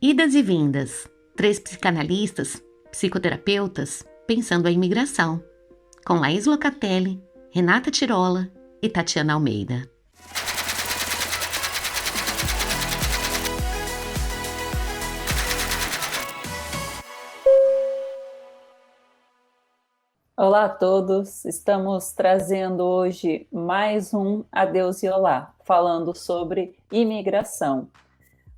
Idas e vindas. Três psicanalistas, psicoterapeutas, pensando a imigração. Com Laís Locatelli, Renata Tirola e Tatiana Almeida. Olá a todos, estamos trazendo hoje mais um Adeus e Olá, falando sobre imigração.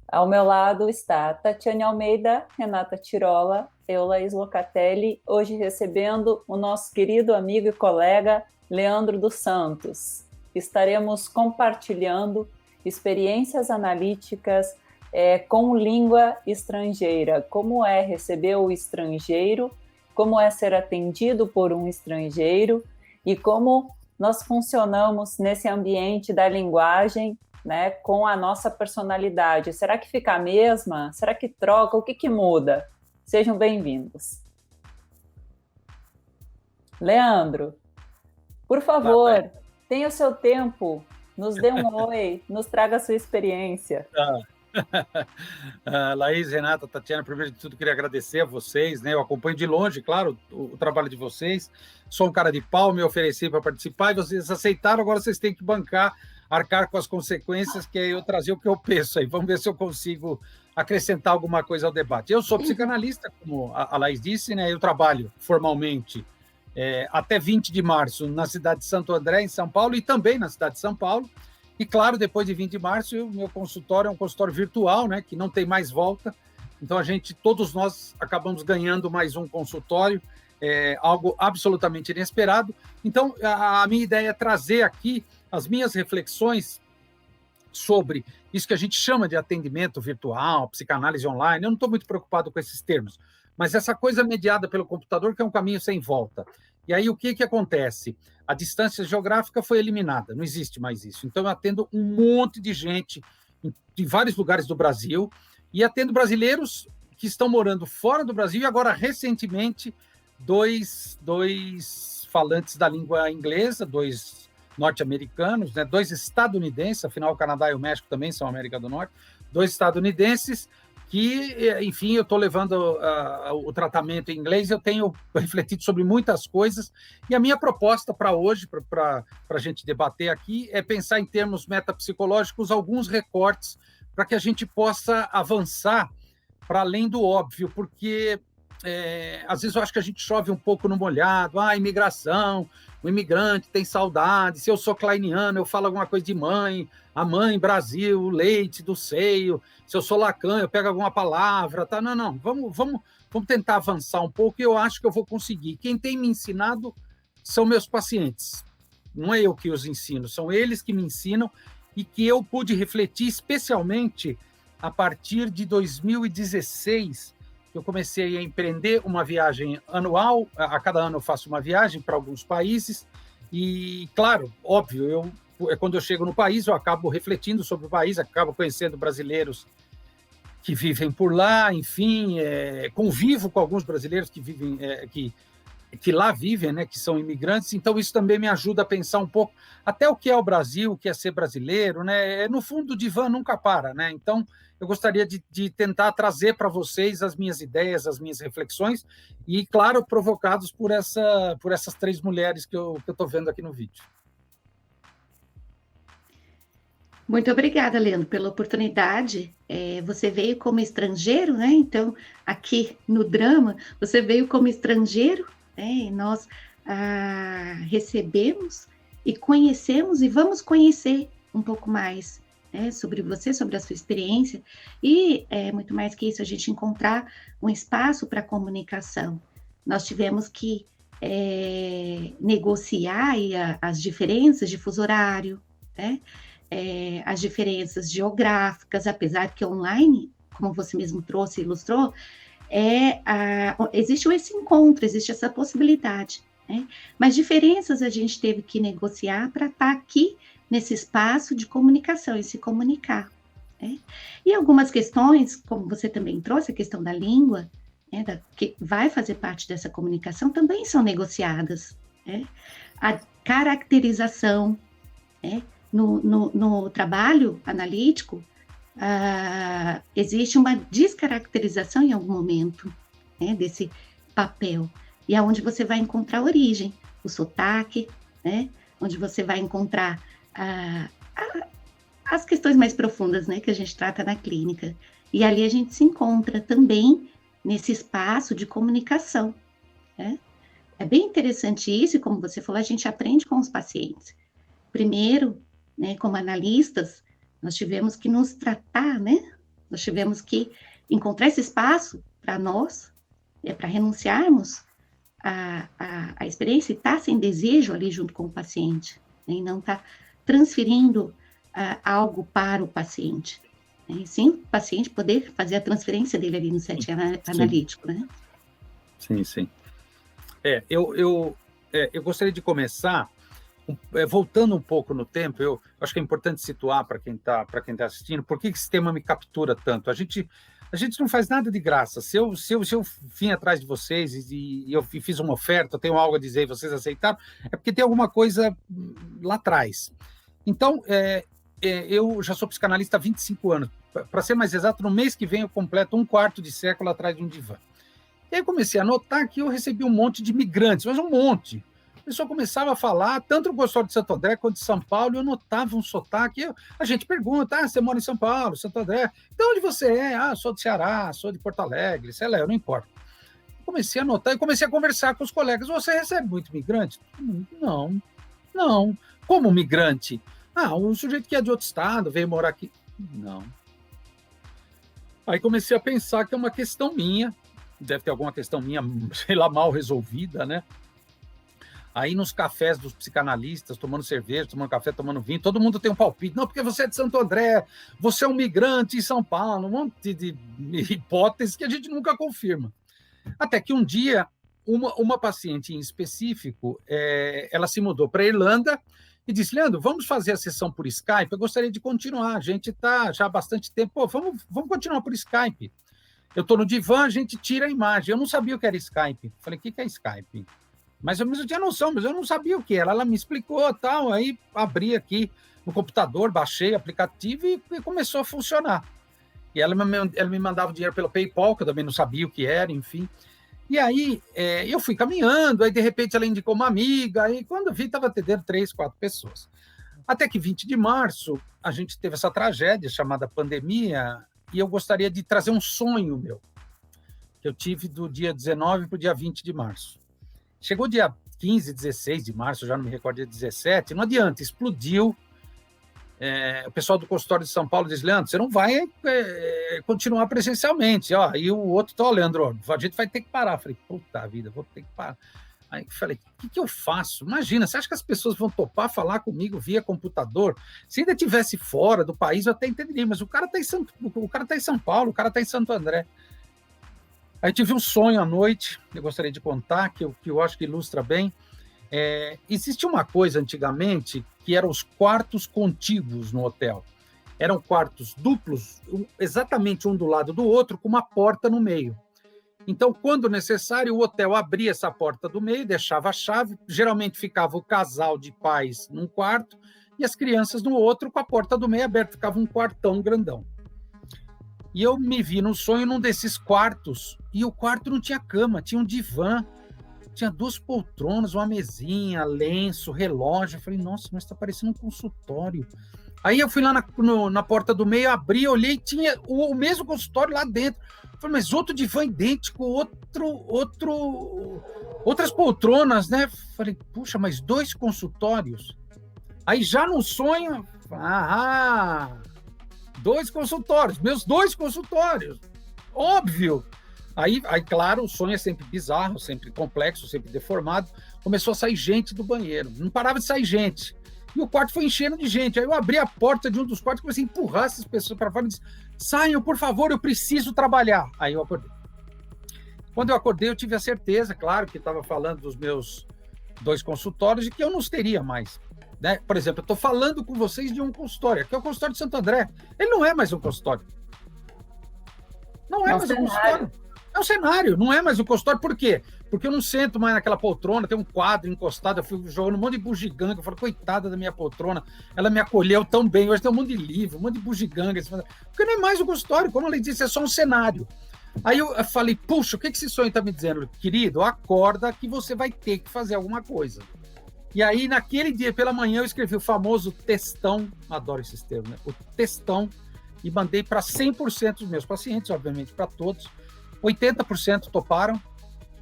Ao meu lado está Tatiana Almeida, Renata Tirola, eu, Laís Locatelli, hoje recebendo o nosso querido amigo e colega Leandro dos Santos. Estaremos compartilhando experiências analíticas com língua estrangeira, como é receber o estrangeiro, como é ser atendido por um estrangeiro e como nós funcionamos nesse ambiente da linguagem, né, com a nossa personalidade. Será que fica a mesma? Será que troca? O que muda? Sejam bem-vindos. Leandro, por favor, tenha o seu tempo, nos dê um oi, nos traga a sua experiência. Laís, Renata, Tatiana, primeiro de tudo queria agradecer a vocês, né? Eu acompanho de longe, claro, o trabalho de vocês, sou um cara de pau, me ofereci para participar e vocês aceitaram, agora vocês têm que arcar com as consequências, que é eu trazer o que eu penso aí, vamos ver se eu consigo acrescentar alguma coisa ao debate. Eu sou psicanalista, como a Laís disse, né? Eu trabalho formalmente até 20 de março na cidade de Santo André, em São Paulo, e também na cidade de São Paulo. E, claro, depois de 20 de março, o meu consultório é um consultório virtual, né, que não tem mais volta. Então, todos nós acabamos ganhando mais um consultório, algo absolutamente inesperado. Então, a minha ideia é trazer aqui as minhas reflexões sobre isso que a gente chama de atendimento virtual, psicanálise online. Eu não estou muito preocupado com esses termos, mas essa coisa mediada pelo computador, que é um caminho sem volta. E aí, o que acontece? A distância geográfica foi eliminada, não existe mais isso. Então, eu atendo um monte de gente em vários lugares do Brasil e atendo brasileiros que estão morando fora do Brasil e agora, recentemente, dois falantes da língua inglesa, dois norte-americanos, né, dois estadunidenses, afinal, o Canadá e o México também são América do Norte, dois estadunidenses que, enfim, eu estou levando o tratamento em inglês, eu tenho refletido sobre muitas coisas, e a minha proposta para hoje, para a gente debater aqui, é pensar em termos metapsicológicos alguns recortes para que a gente possa avançar para além do óbvio, porque às vezes eu acho que a gente chove um pouco no molhado, imigração, o imigrante tem saudade, se eu sou kleiniano, eu falo alguma coisa de mãe, a mãe, Brasil, leite do seio, se eu sou Lacan, eu pego alguma palavra, tá? Não, vamos tentar avançar um pouco e eu acho que eu vou conseguir. Quem tem me ensinado são meus pacientes, não é eu que os ensino, são eles que me ensinam e que eu pude refletir especialmente a partir de 2016, que eu comecei a empreender uma viagem anual, a cada ano eu faço uma viagem para alguns países, e, claro, óbvio, quando eu chego no país, eu acabo refletindo sobre o país, acabo conhecendo brasileiros que vivem por lá, enfim, convivo com alguns brasileiros que vivem, que lá vivem, né, que são imigrantes, então isso também me ajuda a pensar um pouco até o que é o Brasil, o que é ser brasileiro, né? No fundo, o divã nunca para, né? Então, eu gostaria de tentar trazer para vocês as minhas ideias, as minhas reflexões, e, claro, provocados por essas três mulheres que eu estou vendo aqui no vídeo. Muito obrigada, Leandro, pela oportunidade. Você veio como estrangeiro, né? Então, aqui no drama, você veio como estrangeiro, né? E nós recebemos e conhecemos e vamos conhecer um pouco mais, né, sobre você, sobre a sua experiência, e muito mais que isso, a gente encontrar um espaço para comunicação. Nós tivemos que negociar aí as diferenças de fuso horário, né? As diferenças geográficas, apesar que online, como você mesmo trouxe e ilustrou, existe esse encontro, existe essa possibilidade, né? Mas diferenças a gente teve que negociar para estar aqui nesse espaço de comunicação e se comunicar, né? E algumas questões, como você também trouxe, a questão da língua, né, que vai fazer parte dessa comunicação, também são negociadas, né? A caracterização, né? No trabalho analítico, existe uma descaracterização em algum momento, né, desse papel, e é onde você vai encontrar a origem, o sotaque, né, onde você vai encontrar as questões mais profundas, né, que a gente trata na clínica. E ali a gente se encontra também nesse espaço de comunicação, né? É bem interessante isso, e como você falou, a gente aprende com os pacientes. Primeiro, né, como analistas, nós tivemos que nos tratar, né? Nós tivemos que encontrar esse espaço para nós, para renunciarmos à experiência e estar sem desejo ali junto com o paciente, né? E não estar transferindo algo para o paciente. Né? E sim, o paciente poder fazer a transferência dele ali no set analítico, né? Sim, sim. Eu gostaria de começar voltando um pouco no tempo. Eu acho que é importante situar para quem está assistindo por que esse tema me captura tanto. A gente não faz nada de graça. Se eu vim atrás de vocês e eu fiz uma oferta, eu tenho algo a dizer e vocês aceitaram, é porque tem alguma coisa lá atrás. Então, eu já sou psicanalista há 25 anos. Para ser mais exato, no mês que vem eu completo 1/4 de século atrás de um divã. E aí eu comecei a notar que eu recebi um monte de migrantes, mas um monte. A pessoa começava a falar, tanto no consultório de Santo André quanto de São Paulo, e eu notava um sotaque. A gente pergunta, você mora em São Paulo, Santo André? De onde você é? Sou do Ceará, sou de Porto Alegre, sei lá, não importa. Comecei a notar e comecei a conversar com os colegas. Você recebe muito migrante? Não. Como migrante? Um sujeito que é de outro estado, veio morar aqui. Não. Aí comecei a pensar que é uma questão minha, deve ter alguma questão minha, sei lá, mal resolvida, né? Aí nos cafés dos psicanalistas, tomando cerveja, tomando café, tomando vinho, todo mundo tem um palpite. Não, porque você é de Santo André, você é um migrante em São Paulo, um monte de hipóteses que a gente nunca confirma. Até que um dia, uma paciente em específico, ela se mudou para a Irlanda e disse, Leandro, vamos fazer a sessão por Skype? Eu gostaria de continuar, a gente está já há bastante tempo, vamos continuar por Skype. Eu estou no divã, a gente tira a imagem. Eu não sabia o que era Skype. Falei, o que é Skype? Mas eu tinha noção, mas eu não sabia o que era. Ela me explicou, tal, aí abri aqui no computador, baixei o aplicativo e começou a funcionar. E ela me mandava dinheiro pelo PayPal, que eu também não sabia o que era, enfim. E aí eu fui caminhando, aí de repente ela indicou uma amiga, aí quando eu vi, estava atendendo 3, 4 pessoas. Até que 20 de março, a gente teve essa tragédia chamada pandemia, e eu gostaria de trazer um sonho meu, que eu tive do dia 19 para o dia 20 de março. Chegou dia 15, 16 de março, já não me recordo, dia 17, não adianta, explodiu. O pessoal do consultório de São Paulo diz, Leandro, você não vai continuar presencialmente. E o outro, Leandro, a gente vai ter que parar. Eu falei, puta vida, vou ter que parar. Aí eu falei, o que eu faço? Imagina, você acha que as pessoas vão topar falar comigo via computador? Se ainda estivesse fora do país, eu até entenderia, mas o cara está em São Paulo, o cara está em Santo André. Aí tive um sonho à noite, eu gostaria de contar, que eu acho que ilustra bem. Existia uma coisa antigamente que eram os quartos contíguos no hotel. Eram quartos duplos, exatamente um do lado do outro, com uma porta no meio. Então, quando necessário, o hotel abria essa porta do meio, deixava a chave, geralmente ficava o casal de pais num quarto e as crianças no outro, com a porta do meio aberta, ficava um quartão grandão. E eu me vi no sonho num desses quartos, e o quarto não tinha cama, tinha um divã, tinha 2 poltronas, uma mesinha, lenço, relógio. Eu falei, nossa, mas está parecendo um consultório. Aí eu fui lá na porta do meio, abri, olhei, tinha o mesmo consultório lá dentro. Eu falei, mas outro divã idêntico, outras poltronas, né? Eu falei, puxa, mas 2 consultórios? Aí já no sonho, 2 consultórios, meus 2 consultórios, óbvio. Aí, claro, o sonho é sempre bizarro, sempre complexo, sempre deformado. Começou a sair gente do banheiro, não parava de sair gente. E o quarto foi enchendo de gente. Aí eu abri a porta de um dos quartos e comecei a empurrar essas pessoas para fora e disse, saiam, por favor, eu preciso trabalhar. Aí eu acordei. Quando eu acordei, eu tive a certeza, claro, que estava falando dos meus 2 consultórios e que eu não os teria mais. Né? Por exemplo, eu estou falando com vocês de um consultório, que é o consultório de Santo André. Ele não é mais um consultório. Não é mais um consultório. É um cenário, não é mais um consultório. Por quê? porque eu não sento mais naquela poltrona, tem um quadro encostado, eu fico jogando um monte de bugiganga, eu falo, coitada da minha poltrona, ela me acolheu tão bem, hoje tem um monte de livro, um monte de bugiganga, porque não é mais o consultório, como ela disse, é só um cenário. Aí eu falei, puxa, o que esse sonho está me dizendo? Querido, acorda que você vai ter que fazer alguma coisa. E aí, naquele dia, pela manhã, eu escrevi o famoso textão, adoro esses termos, né? O textão, e mandei para 100% dos meus pacientes, obviamente, para todos. 80% toparam,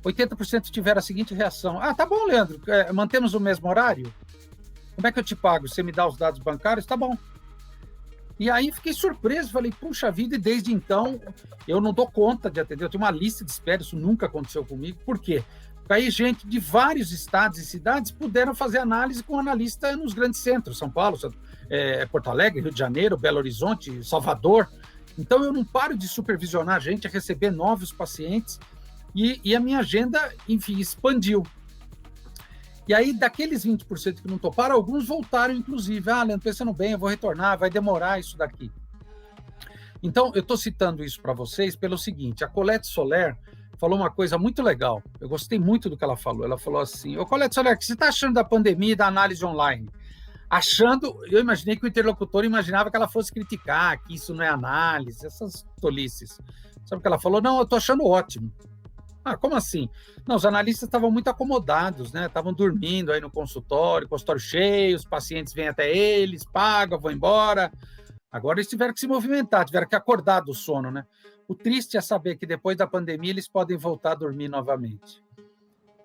80% tiveram a seguinte reação: ah, tá bom, Leandro, mantemos o mesmo horário? Como é que eu te pago? Você me dá os dados bancários? Tá bom. E aí fiquei surpreso, falei, puxa vida, e desde então eu não dou conta de atender, eu tenho uma lista de espera, isso nunca aconteceu comigo. Por quê? Porque aí gente de vários estados e cidades puderam fazer análise com analista nos grandes centros, São Paulo, Porto Alegre, Rio de Janeiro, Belo Horizonte, Salvador. Então eu não paro de supervisionar a gente, a receber novos pacientes, e a minha agenda, enfim, expandiu. E aí, daqueles 20% que não toparam, alguns voltaram, inclusive. Ah, Leandro, pensando bem, eu vou retornar, vai demorar isso daqui. Então, eu estou citando isso para vocês pelo seguinte: a Colette Soler falou uma coisa muito legal. Eu gostei muito do que ela falou. Ela falou assim: ô Colette Soler, o que você está achando da pandemia e da análise online? Eu imaginei que o interlocutor imaginava que ela fosse criticar, que isso não é análise, essas tolices. Sabe o que ela falou? Não, eu estou achando ótimo. Ah, como assim? Não, os analistas estavam muito acomodados, né? Estavam dormindo aí no consultório cheio, os pacientes vêm até eles, pagam, vão embora. Agora eles tiveram que se movimentar, tiveram que acordar do sono, né? O triste é saber que depois da pandemia eles podem voltar a dormir novamente.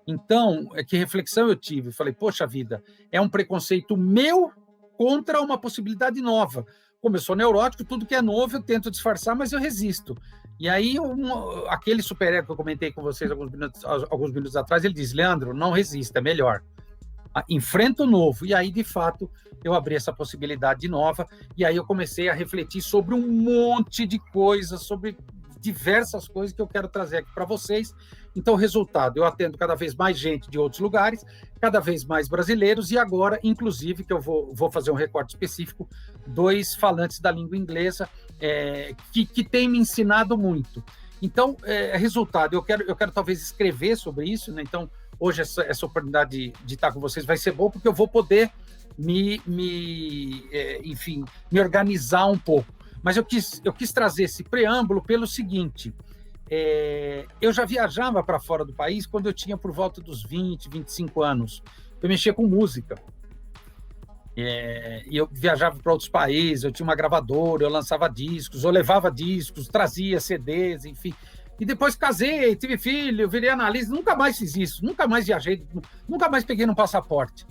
Então, que reflexão eu tive? Falei, poxa vida, é um preconceito meu contra uma possibilidade nova. Como eu sou neurótico, tudo que é novo eu tento disfarçar, mas eu resisto. E aí, aquele super-ego que eu comentei com vocês alguns minutos atrás, ele diz, Leandro, não resista, é melhor. Enfrenta o novo. E aí, de fato, eu abri essa possibilidade nova, e aí eu comecei a refletir sobre um monte de coisas, sobre diversas coisas que eu quero trazer aqui para vocês. Então, resultado, eu atendo cada vez mais gente de outros lugares, cada vez mais brasileiros, e agora, inclusive, que eu vou fazer um recorte específico, 2 falantes da língua inglesa, que têm me ensinado muito. Então, resultado, eu quero talvez escrever sobre isso, né? Então, hoje essa oportunidade de estar com vocês vai ser bom, porque eu vou poder me organizar um pouco. Mas eu quis trazer esse preâmbulo pelo seguinte: eu já viajava para fora do país quando eu tinha por volta dos 20, 25 anos. Eu mexia com música. E eu viajava para outros países, eu tinha uma gravadora, eu lançava discos, eu levava discos, trazia CDs, enfim. E depois casei, tive filho, virei analista, nunca mais fiz isso, nunca mais viajei, nunca mais peguei no passaporte.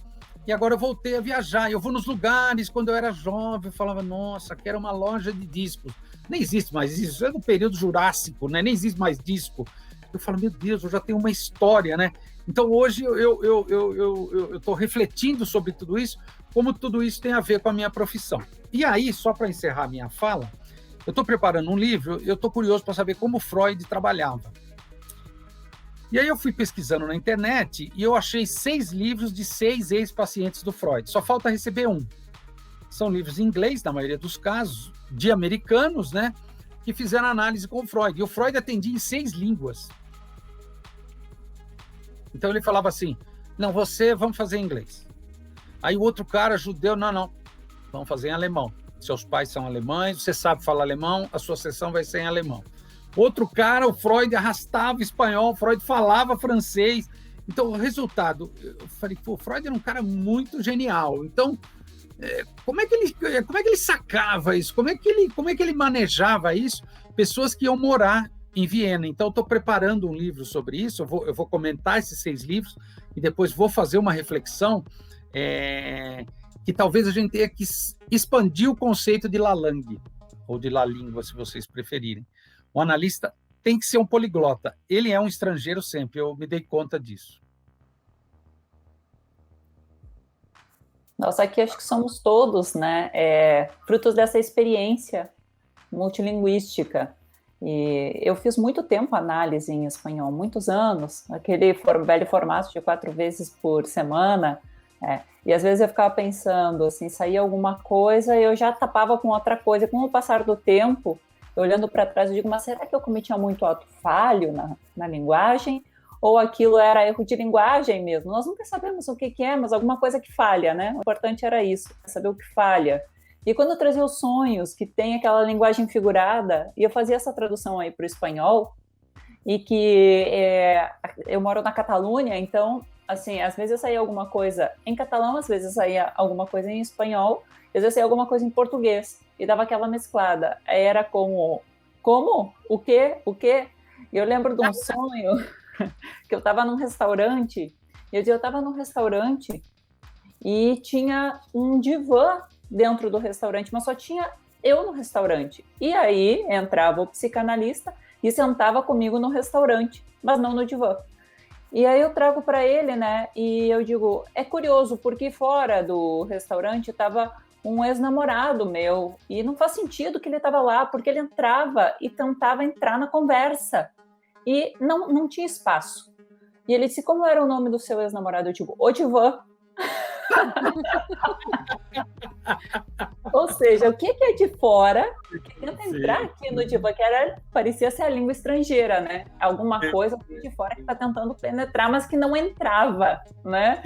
E agora eu voltei a viajar, eu vou nos lugares, quando eu era jovem, eu falava, nossa, quero uma loja de discos. Nem existe mais isso, é do período Jurássico, né? Nem existe mais disco. Eu falo, meu Deus, eu já tenho uma história, né? Então hoje eu estou refletindo sobre tudo isso, como tudo isso tem a ver com a minha profissão. E aí, só para encerrar a minha fala, eu estou preparando um livro, eu estou curioso para saber como Freud trabalhava. E aí eu fui pesquisando na internet e eu achei 6 livros de 6 ex-pacientes do Freud. Só falta receber um. São livros em inglês, na maioria dos casos, de americanos, né, que fizeram análise com o Freud. E o Freud atendia em 6 línguas. Então ele falava assim, não, vamos fazer em inglês. Aí o outro cara, judeu, não, vamos fazer em alemão. Seus pais são alemães, você sabe falar alemão, a sua sessão vai ser em alemão. Outro cara, o Freud arrastava espanhol, o Freud falava francês. Então, o resultado, eu falei, pô, o Freud era um cara muito genial. Então, como é que ele sacava isso? Como é que ele manejava isso? Pessoas que iam morar em Viena. Então, estou preparando um livro sobre isso, eu vou comentar esses 6 livros e depois vou fazer uma reflexão que talvez a gente tenha que expandir o conceito de Lalang, ou de La Língua, se vocês preferirem. O analista tem que ser um poliglota. Ele é um estrangeiro sempre, eu me dei conta disso. Nós aqui acho que somos todos, né, frutos dessa experiência multilinguística. E eu fiz muito tempo análise em espanhol, muitos anos, aquele velho formato de 4 vezes por semana, e às vezes eu ficava pensando, assim, saía alguma coisa e eu já tapava com outra coisa. Com o passar do tempo, olhando para trás, eu digo, mas será que eu cometia muito ato falho na linguagem? ou aquilo era erro de linguagem mesmo. Nós nunca sabemos o que é, mas alguma coisa que falha, né? O importante era isso, saber o que falha. E quando eu trazia os sonhos, que tem aquela linguagem figurada, e eu fazia essa tradução aí para o espanhol, e que eu moro na Catalunha, então, assim, às vezes saía alguma coisa em catalão, às vezes saía alguma coisa em espanhol, às vezes saía alguma coisa em português, e dava aquela mesclada. Era como, o quê, E eu lembro de um sonho que eu estava num restaurante, e eu estava num restaurante e tinha um divã dentro do restaurante, mas só tinha eu no restaurante. E aí entrava o psicanalista e sentava comigo no restaurante, mas não no divã. E aí eu trago para ele, né? E eu digo, é curioso, porque fora do restaurante estava um ex-namorado meu, e não faz sentido que ele estava lá, porque ele entrava e tentava entrar na conversa, e não tinha espaço. E ele disse, como era o nome do seu ex-namorado? Eu digo, o divã. Ou seja, o que é de fora que tenta entrar aqui no divã, que parecia ser a língua estrangeira, né? Alguma coisa de fora que está tentando penetrar, mas que não entrava, né?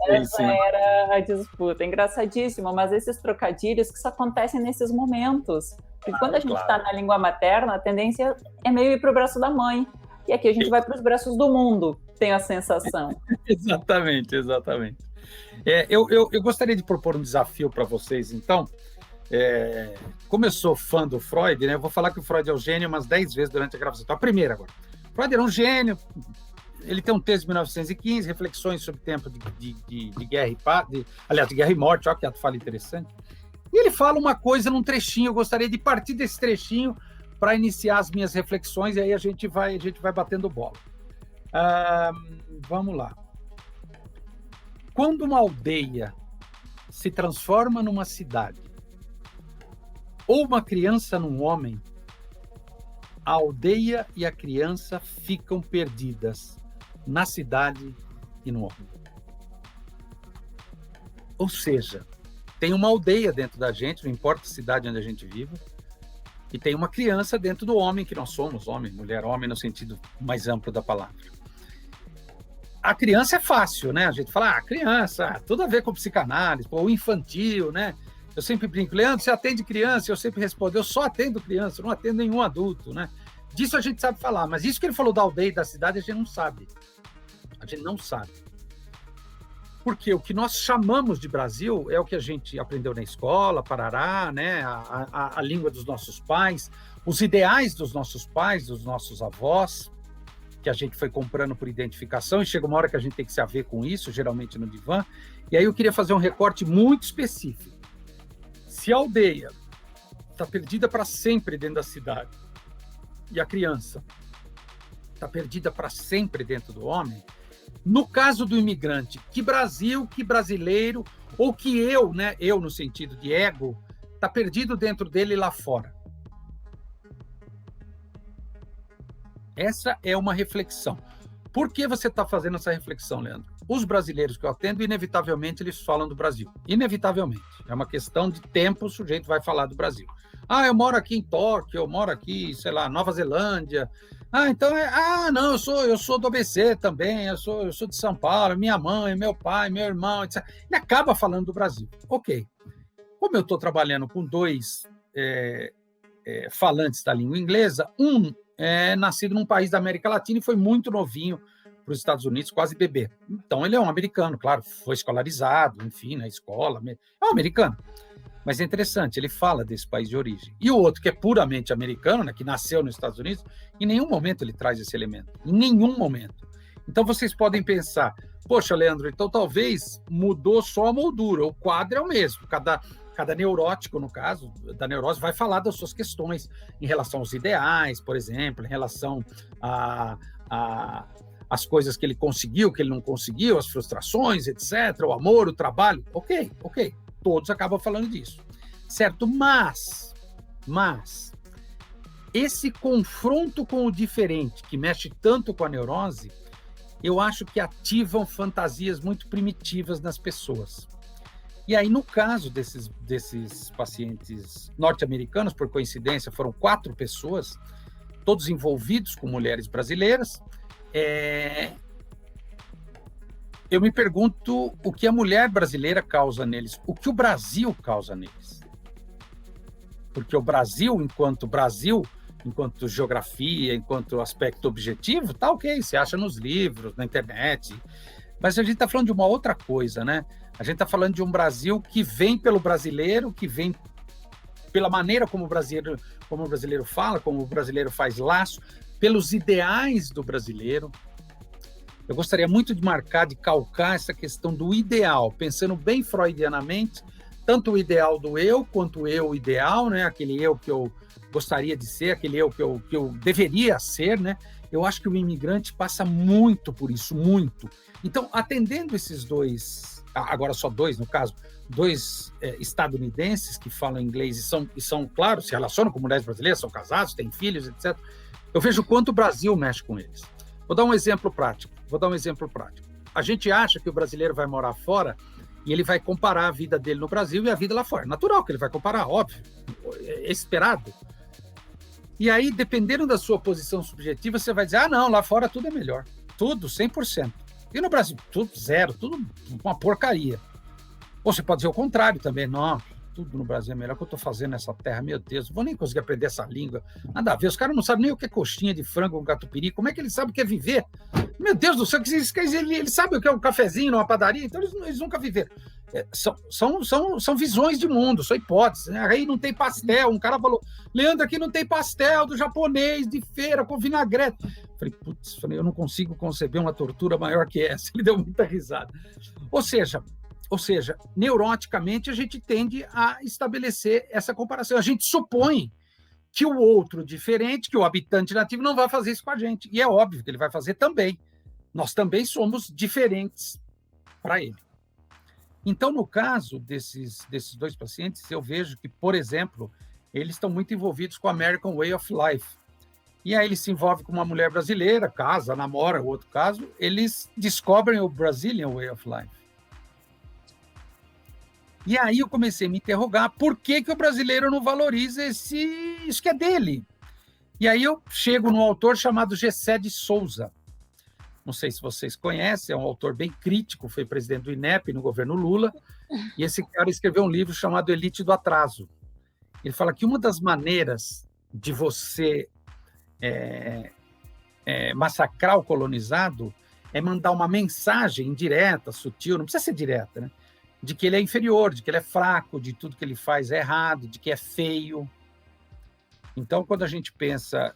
Essa era a disputa. Engraçadíssimo, mas esses trocadilhos que só acontecem nesses momentos. Porque quando a gente está na língua materna, a tendência é meio ir para o braço da mãe. E aqui a gente vai para os braços do mundo, tenho a sensação. Exatamente. Eu gostaria de propor um desafio para vocês, então. Como eu sou fã do Freud, né, eu vou falar que o Freud é um gênio umas 10 vezes durante a gravação. Então, a primeira agora. Freud era um gênio, ele tem um texto de 1915, Reflexões sobre o Tempo de Guerra e Paz, de Guerra e Morte, olha que ato fala interessante. E ele fala uma coisa num trechinho, eu gostaria de partir desse trechinho para iniciar as minhas reflexões, e aí a gente vai batendo bola. Vamos lá. Quando uma aldeia se transforma numa cidade, ou uma criança num homem, a aldeia e a criança ficam perdidas na cidade e no homem. Ou seja, tem uma aldeia dentro da gente, não importa a cidade onde a gente vive, e tem uma criança dentro do homem, que nós somos, homem, mulher, homem no sentido mais amplo da palavra. A criança é fácil, né? A gente fala, criança, tudo a ver com psicanálise, o infantil, né? Eu sempre brinco, Leandro, você atende criança? Eu sempre respondo, eu só atendo criança, não atendo nenhum adulto, né? Disso a gente sabe falar, mas isso que ele falou da aldeia e da cidade, a gente não sabe. A gente não sabe. Porque o que nós chamamos de Brasil é o que a gente aprendeu na escola, parará, né? A língua dos nossos pais, os ideais dos nossos pais, dos nossos avós, que a gente foi comprando por identificação, e chega uma hora que a gente tem que se haver com isso, geralmente no divã. E aí eu queria fazer um recorte muito específico. Se a aldeia está perdida para sempre dentro da cidade, e a criança está perdida para sempre dentro do homem, no caso do imigrante, que Brasil, que brasileiro, ou que eu, né, eu no sentido de ego, está perdido dentro dele e lá fora? Essa é uma reflexão. Por que você está fazendo essa reflexão, Leandro? Os brasileiros que eu atendo, inevitavelmente, eles falam do Brasil. Inevitavelmente. É uma questão de tempo, o sujeito vai falar do Brasil. Eu moro aqui em Tóquio, eu moro aqui, sei lá, Nova Zelândia. Então não, eu sou do ABC também, eu sou de São Paulo, minha mãe, meu pai, meu irmão, etc. Ele acaba falando do Brasil. Ok. Como eu estou trabalhando com dois falantes da língua inglesa, nascido num país da América Latina e foi muito novinho para os Estados Unidos, quase bebê. Então, ele é um americano, claro, foi escolarizado, enfim, na escola, é um americano. Mas é interessante, ele fala desse país de origem. E o outro, que é puramente americano, né, que nasceu nos Estados Unidos, em nenhum momento ele traz esse elemento. Em nenhum momento. Então, vocês podem pensar, poxa, Leandro, então talvez mudou só a moldura, o quadro é o mesmo, cada neurótico, no caso, da neurose, vai falar das suas questões em relação aos ideais, por exemplo, em relação às coisas que ele conseguiu, que ele não conseguiu, as frustrações, etc., o amor, o trabalho. Ok. Todos acabam falando disso. Certo? Mas esse confronto com o diferente, que mexe tanto com a neurose, eu acho que ativam fantasias muito primitivas nas pessoas. E aí, no caso desses pacientes norte-americanos, por coincidência, foram 4 pessoas, todos envolvidos com mulheres brasileiras, eu me pergunto o que a mulher brasileira causa neles, o que o Brasil causa neles. Porque o Brasil, enquanto geografia, enquanto aspecto objetivo, tá ok, você acha nos livros, na internet, mas a gente está falando de uma outra coisa, né? A gente está falando de um Brasil que vem pelo brasileiro, que vem pela maneira como o brasileiro fala, como o brasileiro faz laço, pelos ideais do brasileiro. Eu gostaria muito de calcar essa questão do ideal, pensando bem freudianamente, tanto o ideal do eu, quanto o eu ideal, né? Aquele eu que eu gostaria de ser, aquele eu que eu deveria ser, né? Eu acho que o imigrante passa muito por isso, muito. Então, atendendo esses dois, agora só dois no caso, dois estadunidenses que falam inglês e são, claro, se relacionam com mulheres brasileiras, são casados, têm filhos, etc. Eu vejo o quanto o Brasil mexe com eles. Vou dar um exemplo prático. A gente acha que o brasileiro vai morar fora e ele vai comparar a vida dele no Brasil e a vida lá fora. Natural que ele vai comparar, óbvio, é esperado. E aí, dependendo da sua posição subjetiva, você vai dizer, não, lá fora tudo é melhor. Tudo, 100%. E no Brasil, tudo zero, tudo uma porcaria. Ou você pode dizer o contrário também, não, tudo no Brasil é melhor que eu estou fazendo nessa terra, meu Deus, não vou nem conseguir aprender essa língua. Nada a ver, os caras não sabem nem o que é coxinha de frango ou catupiry, como é que eles sabem o que é viver? Meu Deus do céu, eles sabem o que é um cafezinho numa padaria, então eles nunca viveram. São visões de mundo, são hipóteses, né? Aí não tem pastel, um cara falou, Leandro, aqui não tem pastel do japonês, de feira, com vinagrete. Falei, eu não consigo conceber uma tortura maior que essa. Ele deu muita risada. Ou seja, neuroticamente a gente tende a estabelecer essa comparação. A gente supõe que o outro diferente, que o habitante nativo não vai fazer isso com a gente. E é óbvio que ele vai fazer também. Nós também somos diferentes para ele. Então, no caso desses dois pacientes, eu vejo que, por exemplo, eles estão muito envolvidos com o American Way of Life. E aí ele se envolve com uma mulher brasileira, casa, namora, outro caso, eles descobrem o Brazilian Way of Life. E aí eu comecei a me interrogar por que o brasileiro não valoriza isso que é dele. E aí eu chego num autor chamado Gessé de Souza. Não sei se vocês conhecem, é um autor bem crítico, foi presidente do INEP no governo Lula, e esse cara escreveu um livro chamado Elite do Atraso. Ele fala que uma das maneiras de você massacrar o colonizado é mandar uma mensagem indireta, sutil, não precisa ser direta, né? De que ele é inferior, de que ele é fraco, de tudo que ele faz é errado, de que é feio. Então, quando a gente pensa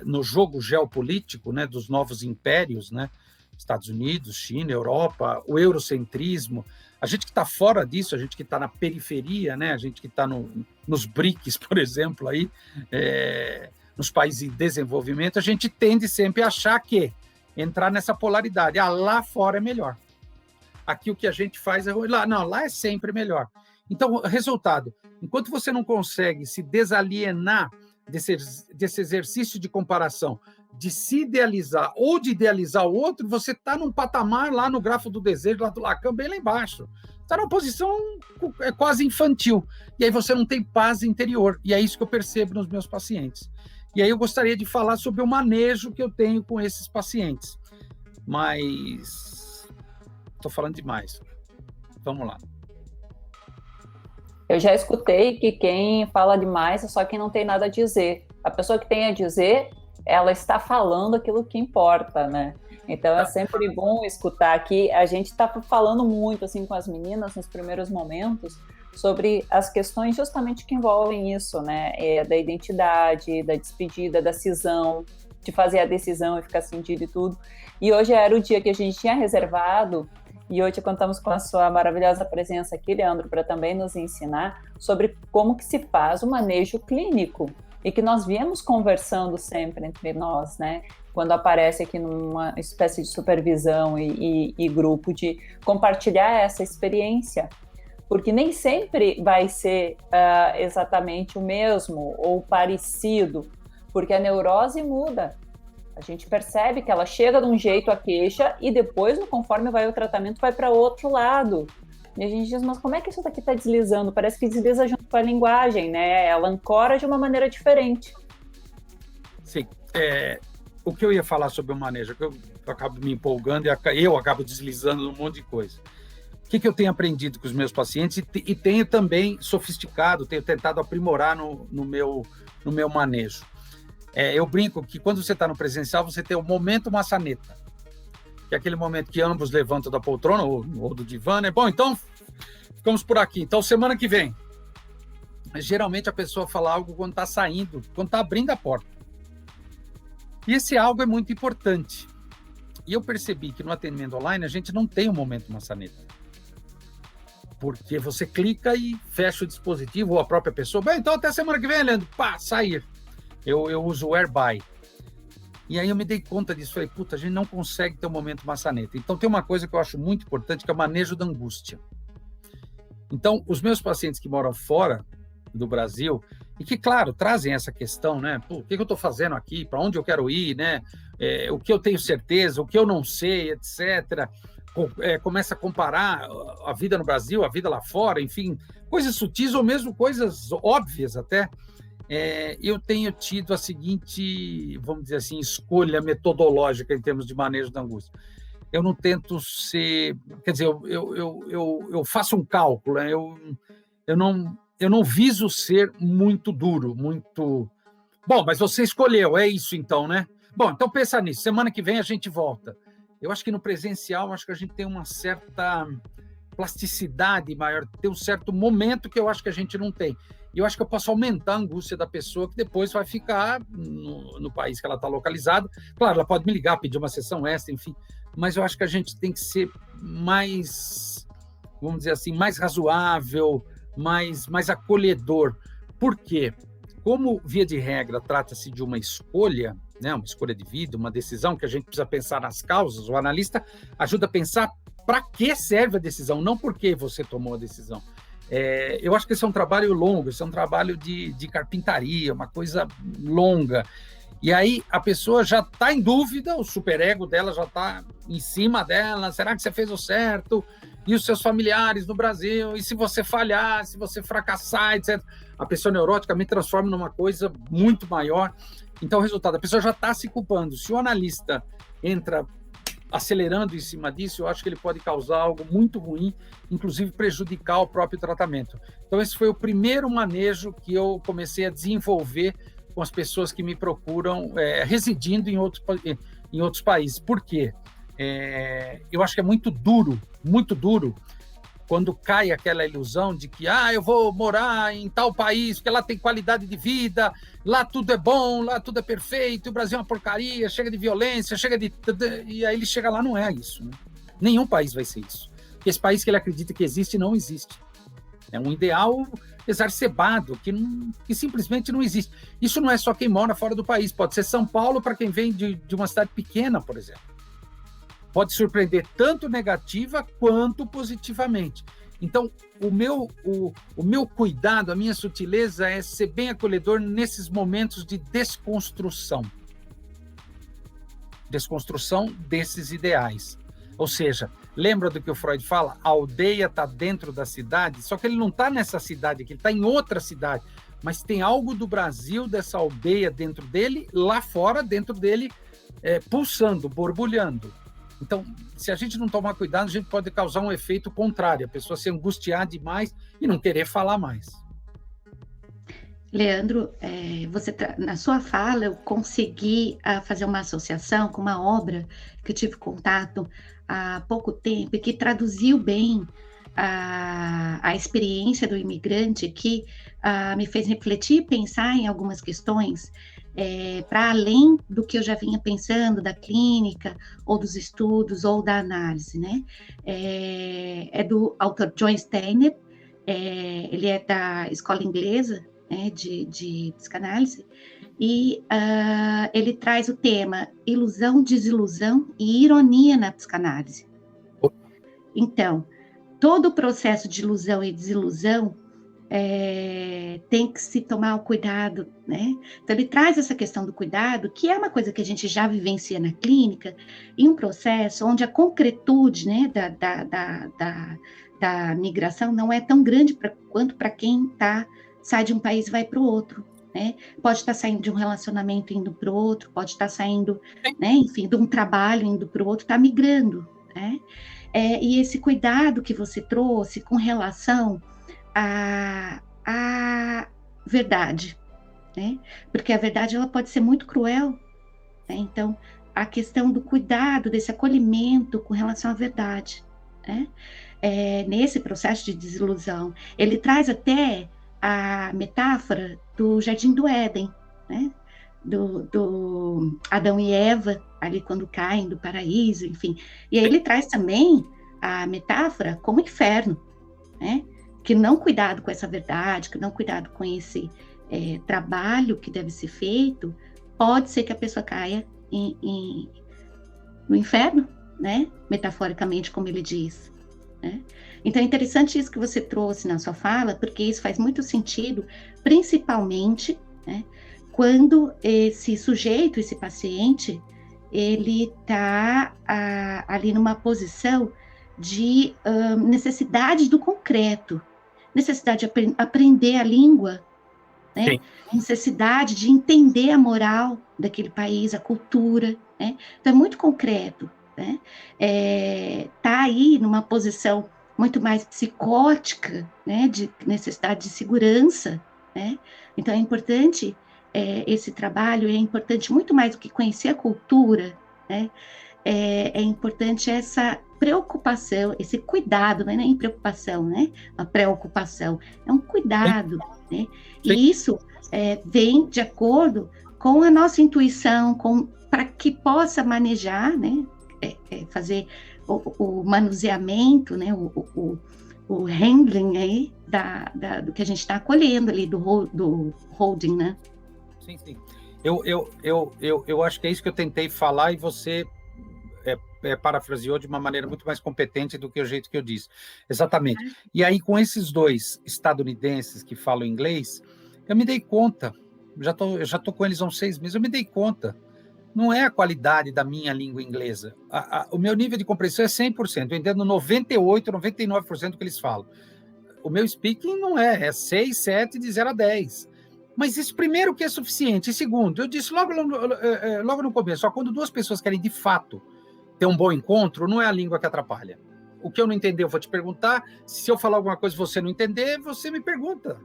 no jogo geopolítico, né, dos novos impérios, né, Estados Unidos, China, Europa, o eurocentrismo, a gente que está fora disso, a gente que está na periferia, né, a gente que está nos BRICS, por exemplo, aí, nos países em desenvolvimento, a gente tende sempre a achar que entrar nessa polaridade. Lá fora é melhor. Aqui o que a gente faz é ruim. Lá é sempre melhor. Então, resultado, enquanto você não consegue se desalienar desse exercício de comparação, de se idealizar ou de idealizar o outro, você está num patamar lá no grafo do desejo, lá do Lacan, bem lá embaixo. Está numa posição quase infantil. E aí você não tem paz interior. E é isso que eu percebo nos meus pacientes. E aí eu gostaria de falar sobre o manejo que eu tenho com esses pacientes. Mas estou falando demais. Vamos lá. Eu já escutei que quem fala demais é só quem não tem nada a dizer. A pessoa que tem a dizer, ela está falando aquilo que importa, né? Então é sempre bom escutar aqui. A gente está falando muito assim com as meninas nos primeiros momentos sobre as questões justamente que envolvem isso, né? Da identidade, da despedida, da cisão, de fazer a decisão e ficar sentido e tudo. E hoje era o dia que a gente tinha reservado. E hoje contamos com a sua maravilhosa presença aqui, Leandro, para também nos ensinar sobre como que se faz o manejo clínico e que nós viemos conversando sempre entre nós, né? Quando aparece aqui numa espécie de supervisão e grupo de compartilhar essa experiência, porque nem sempre vai ser exatamente o mesmo ou parecido, porque a neurose muda. A gente percebe que ela chega de um jeito a queixa e depois, conforme vai o tratamento, vai para outro lado. E a gente diz, mas como é que isso daqui está deslizando? Parece que desliza junto com a linguagem, né? Ela ancora de uma maneira diferente. Sim. o que eu ia falar sobre o manejo, que eu acabo me empolgando e eu acabo deslizando num monte de coisa. O que eu tenho aprendido com os meus pacientes e tenho também sofisticado, tenho tentado aprimorar no meu manejo. Eu brinco que quando você está no presencial, você tem o momento maçaneta, que é aquele momento que ambos levantam da poltrona ou do divã, né? Bom, então, ficamos por aqui. Então, semana que vem. Geralmente, a pessoa fala algo quando está saindo, quando está abrindo a porta. E esse algo é muito importante. E eu percebi que no atendimento online, a gente não tem um momento maçaneta. Porque você clica e fecha o dispositivo, ou a própria pessoa. Bem, então até semana que vem, Leandro. Pá, sair. Eu uso o AirBuy. E aí eu me dei conta disso. Falei, puta, a gente não consegue ter um momento maçaneta. Então tem uma coisa que eu acho muito importante, que é o manejo da angústia. Então, os meus pacientes que moram fora do Brasil, e que, claro, trazem essa questão, né? Pô, o que eu estou fazendo aqui? Para onde eu quero ir, né? O que eu tenho certeza, o que eu não sei, etc., começa a comparar a vida no Brasil, a vida lá fora, enfim, coisas sutis ou mesmo coisas óbvias até. Eu tenho tido a seguinte, vamos dizer assim, escolha metodológica em termos de manejo da angústia. Eu não tento ser, quer dizer, eu faço um cálculo, né? Eu não viso ser muito duro, muito... Bom, mas você escolheu, é isso então, né? Bom, então pensa nisso, semana que vem a gente volta. Eu acho que no presencial, acho que a gente tem uma certa plasticidade maior, tem um certo momento que eu acho que a gente não tem. E eu acho que eu posso aumentar a angústia da pessoa, que depois vai ficar no país que ela está localizada. Claro, ela pode me ligar, pedir uma sessão extra, enfim, mas eu acho que a gente tem que ser mais, vamos dizer assim, mais razoável, mais acolhedor. Por quê? Como, via de regra, trata-se de uma escolha, né, uma escolha de vida, uma decisão que a gente precisa pensar nas causas, o analista ajuda a pensar para que serve a decisão, não por que você tomou a decisão. Eu acho que esse é um trabalho longo, esse é um trabalho de carpintaria, uma coisa longa. E aí a pessoa já está em dúvida, o superego dela já está em cima dela, será que você fez o certo? E os seus familiares no Brasil? E se você falhar, se você fracassar, etc. A pessoa neurótica me transforma numa coisa muito maior. Então, o resultado, a pessoa já está se culpando. Se o analista entra acelerando em cima disso, eu acho que ele pode causar algo muito ruim, inclusive prejudicar o próprio tratamento. Então, esse foi o primeiro manejo que eu comecei a desenvolver com as pessoas que me procuram residindo em outros países. Por quê? Eu acho que é muito duro, quando cai aquela ilusão de que eu vou morar em tal país, porque lá tem qualidade de vida, lá tudo é bom, lá tudo é perfeito, o Brasil é uma porcaria, chega de violência, e aí ele chega lá, não é isso, né? Nenhum país vai ser isso. Porque esse país que ele acredita que existe, não existe. É um ideal exacerbado, que simplesmente não existe. Isso não é só quem mora fora do país, pode ser São Paulo para quem vem de uma cidade pequena, por exemplo. Pode surpreender tanto negativa quanto positivamente. Então, o meu cuidado, a minha sutileza é ser bem acolhedor nesses momentos de desconstrução. Desconstrução desses ideais. Ou seja, lembra do que o Freud fala? A aldeia está dentro da cidade, só que ele não está nessa cidade aqui, ele está em outra cidade. Mas tem algo do Brasil, dessa aldeia dentro dele, lá fora, dentro dele, pulsando, borbulhando. Então, se a gente não tomar cuidado, a gente pode causar um efeito contrário, a pessoa se angustiar demais e não querer falar mais. Leandro, na sua fala, eu consegui fazer uma associação com uma obra que eu tive contato há pouco tempo e que traduziu bem a experiência do imigrante, que me fez refletir e pensar em algumas questões para além do que eu já vinha pensando da clínica, ou dos estudos, ou da análise, né? É do autor John Steiner, ele é da escola inglesa, né, de psicanálise, e ele traz o tema ilusão, desilusão e ironia na psicanálise. Então, todo o processo de ilusão e desilusão tem que se tomar o cuidado, né? Então, ele traz essa questão do cuidado, que é uma coisa que a gente já vivencia na clínica, em um processo onde a concretude, né, da migração não é tão grande quanto para quem sai de um país e vai para o outro. né? Pode estar saindo de um relacionamento indo para o outro, pode estar saindo, né, enfim, de um trabalho indo para o outro, está migrando, né? E esse cuidado que você trouxe com relação à verdade, né? Porque a verdade ela pode ser muito cruel, né? Então, a questão do cuidado, desse acolhimento com relação à verdade, né? Nesse processo de desilusão, ele traz até a metáfora do Jardim do Éden, né? Do Adão e Eva, ali quando caem do paraíso, enfim. E aí ele traz também a metáfora como inferno, né? Que não cuidado com essa verdade, que não cuidado com esse trabalho que deve ser feito, pode ser que a pessoa caia no inferno, né? Metaforicamente, como ele diz. Né? Então, é interessante isso que você trouxe na sua fala, porque isso faz muito sentido, principalmente, né, quando esse sujeito, esse paciente, ele está ali numa posição de necessidade do concreto, necessidade de aprender a língua, né? Necessidade de entender a moral daquele país, a cultura, né? Então, é muito concreto, né? Tá aí numa posição muito mais psicótica, né? De necessidade de segurança, né? Então, é importante esse trabalho, é importante muito mais do que conhecer a cultura, né? É importante essa preocupação, esse cuidado, não é nem preocupação, né? A preocupação, é um cuidado, né? E isso vem de acordo com a nossa intuição, para que possa manejar, né? Fazer o manuseamento, né? O handling aí do que a gente está acolhendo ali, do holding, né? Sim, sim. Eu acho que é isso que eu tentei falar e você parafraseou de uma maneira muito mais competente do que o jeito que eu disse. Exatamente. E aí, com esses dois estadunidenses que falam inglês, eu me dei conta, eu já estou com eles há uns 6 meses, eu me dei conta, não é a qualidade da minha língua inglesa. O meu nível de compreensão é 100%, eu entendo 98%, 99% do que eles falam. O meu speaking não é 6, 7, de 0 a 10. Mas isso, primeiro, que é suficiente. E segundo, eu disse logo no começo, quando duas pessoas querem, de fato, ter um bom encontro, não é a língua que atrapalha. O que eu não entender, eu vou te perguntar. Se eu falar alguma coisa e você não entender, você me pergunta.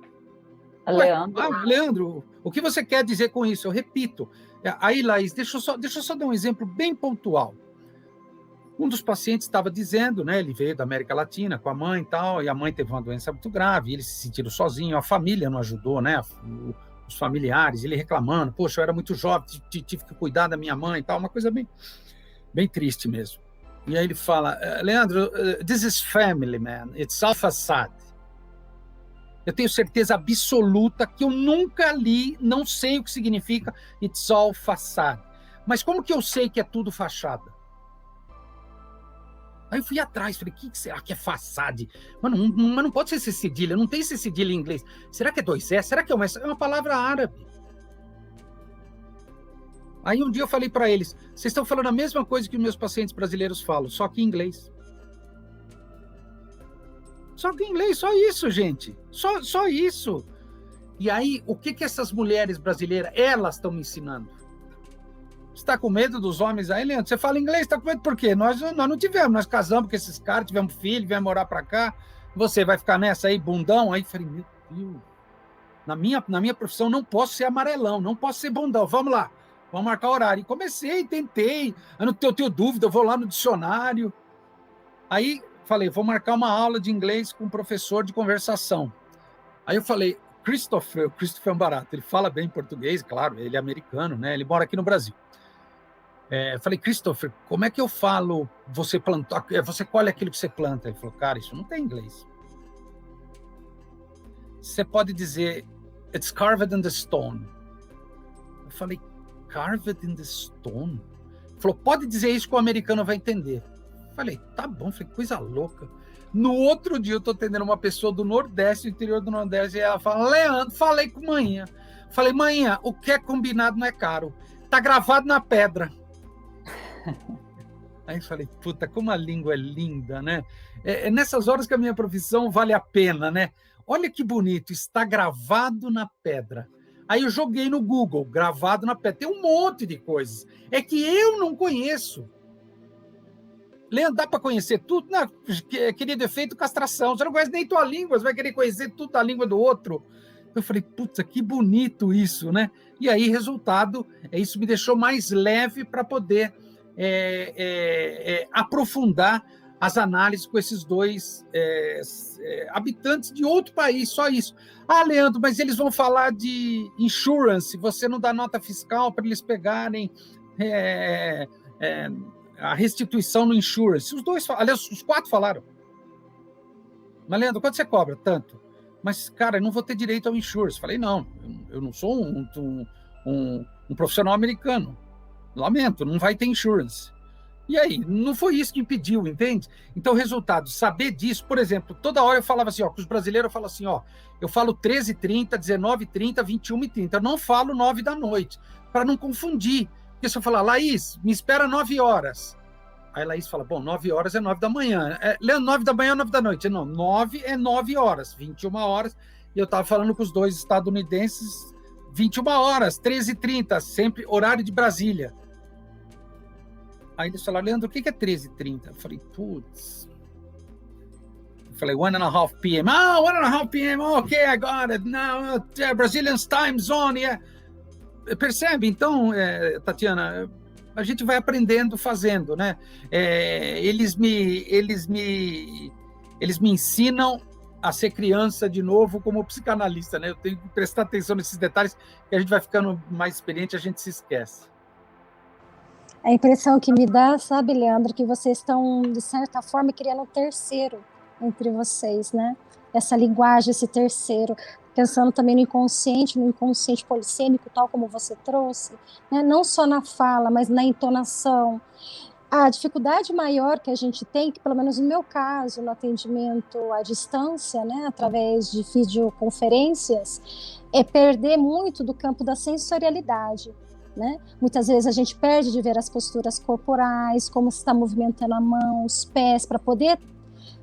Leandro, o que você quer dizer com isso? Eu repito. Aí, Laís, deixa eu só dar um exemplo bem pontual. Um dos pacientes estava dizendo, né, ele veio da América Latina com a mãe e tal, e a mãe teve uma doença muito grave, e eles se sentiram sozinhos, a família não ajudou, né, os familiares, ele reclamando, poxa, eu era muito jovem, tive que cuidar da minha mãe e tal, uma coisa bem, bem triste mesmo. E aí ele fala, Leandro, this is family, man, it's all facade. Eu tenho certeza absoluta que eu nunca li, não sei o que significa it's all facade. Mas como que eu sei que é tudo fachada? Aí eu fui atrás, falei, o que será que é façade? Mas não pode ser cedilha, não tem cedilha em inglês. Será que é 2 S? Será que é uma S? É uma palavra árabe. Aí um dia eu falei para eles, vocês estão falando a mesma coisa que os meus pacientes brasileiros falam, só que em inglês. Só que em inglês, só isso, gente. Só isso. E aí, o que essas mulheres brasileiras, elas estão me ensinando? Você está com medo dos homens aí, Leandro? Você fala inglês, está com medo por quê? Nós não tivemos, nós casamos com esses caras, tivemos filho, viemos morar para cá, você vai ficar nessa aí, bundão? Aí eu falei, meu Deus, na minha profissão não posso ser amarelão, não posso ser bundão, vamos lá, vamos marcar horário. E comecei, tentei, eu tenho dúvida, eu vou lá no dicionário. Aí falei, vou marcar uma aula de inglês com um professor de conversação. Aí eu falei, Christopher é um barato, ele fala bem português, claro, ele é americano, né? Ele mora aqui no Brasil. Falei, Christopher, como é que eu falo, você colhe aquilo que você planta? Ele falou, cara, isso não tem inglês. Você pode dizer, it's carved in the stone. Eu falei, carved in the stone? Ele falou, pode dizer isso que o americano vai entender. Eu falei, tá bom, falei, coisa louca. No outro dia eu tô atendendo uma pessoa do Nordeste, do interior do Nordeste, e ela fala, Leandro, falei com manhã. Falei, manhã, o que é combinado não é caro. Tá gravado na pedra. Aí eu falei, puta, como a língua é linda, né? É nessas horas que a minha profissão vale a pena, né? Olha que bonito, está gravado na pedra. Aí eu joguei no Google, gravado na pedra. Tem um monte de coisas. É que eu não conheço. Leandro, dá para conhecer tudo? Não, querido, efeito castração. Você não conhece nem tua língua, você vai querer conhecer tudo da língua do outro. Eu falei, putz, que bonito isso, né? E aí, resultado, isso me deixou mais leve para poder aprofundar as análises com esses dois habitantes de outro país, só isso. Ah, Leandro, mas eles vão falar de insurance, você não dá nota fiscal para eles pegarem a restituição no insurance. Os dois, aliás, os 4 falaram. Mas, Leandro, quanto você cobra? Tanto. Mas, cara, eu não vou ter direito ao insurance. Falei, não, eu não sou um profissional americano. Lamento, não vai ter insurance. E aí, não foi isso que impediu, entende? Então, resultado, saber disso, por exemplo, toda hora eu falava assim, ó, com os brasileiros eu falo assim, ó, eu falo 13h30, 19h30, 21h30, eu não falo 9 da noite, para não confundir. Porque se eu falar, Laís, me espera 9 horas. Aí a Laís fala, bom, 9 horas é 9 da manhã. Leandro, 9 da manhã ou 9 da noite? Não, 9 é 9 horas, 21 horas. E eu estava falando com os dois estadunidenses, 21 horas, 13h30, sempre horário de Brasília. Aí eles falaram, Leandro, o que é 13h30? Eu falei, putz. Eu falei, 1:30 p.m. Ah, 1:30 p.m. Ok, I got it. Now, Brazilian time zone. Yeah. Percebe? Então, Tatiana, a gente vai aprendendo fazendo, né? Eles me ensinam a ser criança de novo como psicanalista, né? Eu tenho que prestar atenção nesses detalhes, que a gente vai ficando mais experiente, a gente se esquece. A impressão que me dá, sabe, Leandro, que vocês estão, de certa forma, criando um terceiro entre vocês, né? Essa linguagem, esse terceiro, pensando também no inconsciente polissêmico, tal como você trouxe, né? Não só na fala, mas na entonação. A dificuldade maior que a gente tem, que pelo menos no meu caso, no atendimento à distância, né, através de videoconferências, é perder muito do campo da sensorialidade. Né? Muitas vezes a gente perde de ver as posturas corporais, como se está movimentando a mão, os pés, para poder...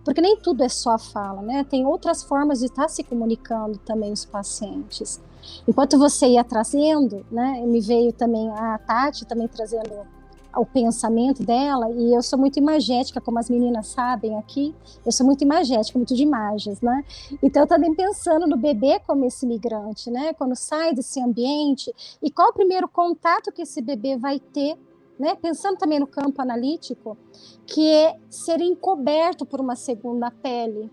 Porque nem tudo é só a fala, né? Tem outras formas de estar se comunicando também os pacientes. Enquanto você ia trazendo, né, me veio também a Tati também trazendo o pensamento dela, e eu sou muito imagética, como as meninas sabem aqui, eu sou muito imagética, muito de imagens, né? Então eu também pensando no bebê como esse migrante, né? Quando sai desse ambiente, e qual o primeiro contato que esse bebê vai ter, né? Pensando também no campo analítico, que é ser encoberto por uma segunda pele.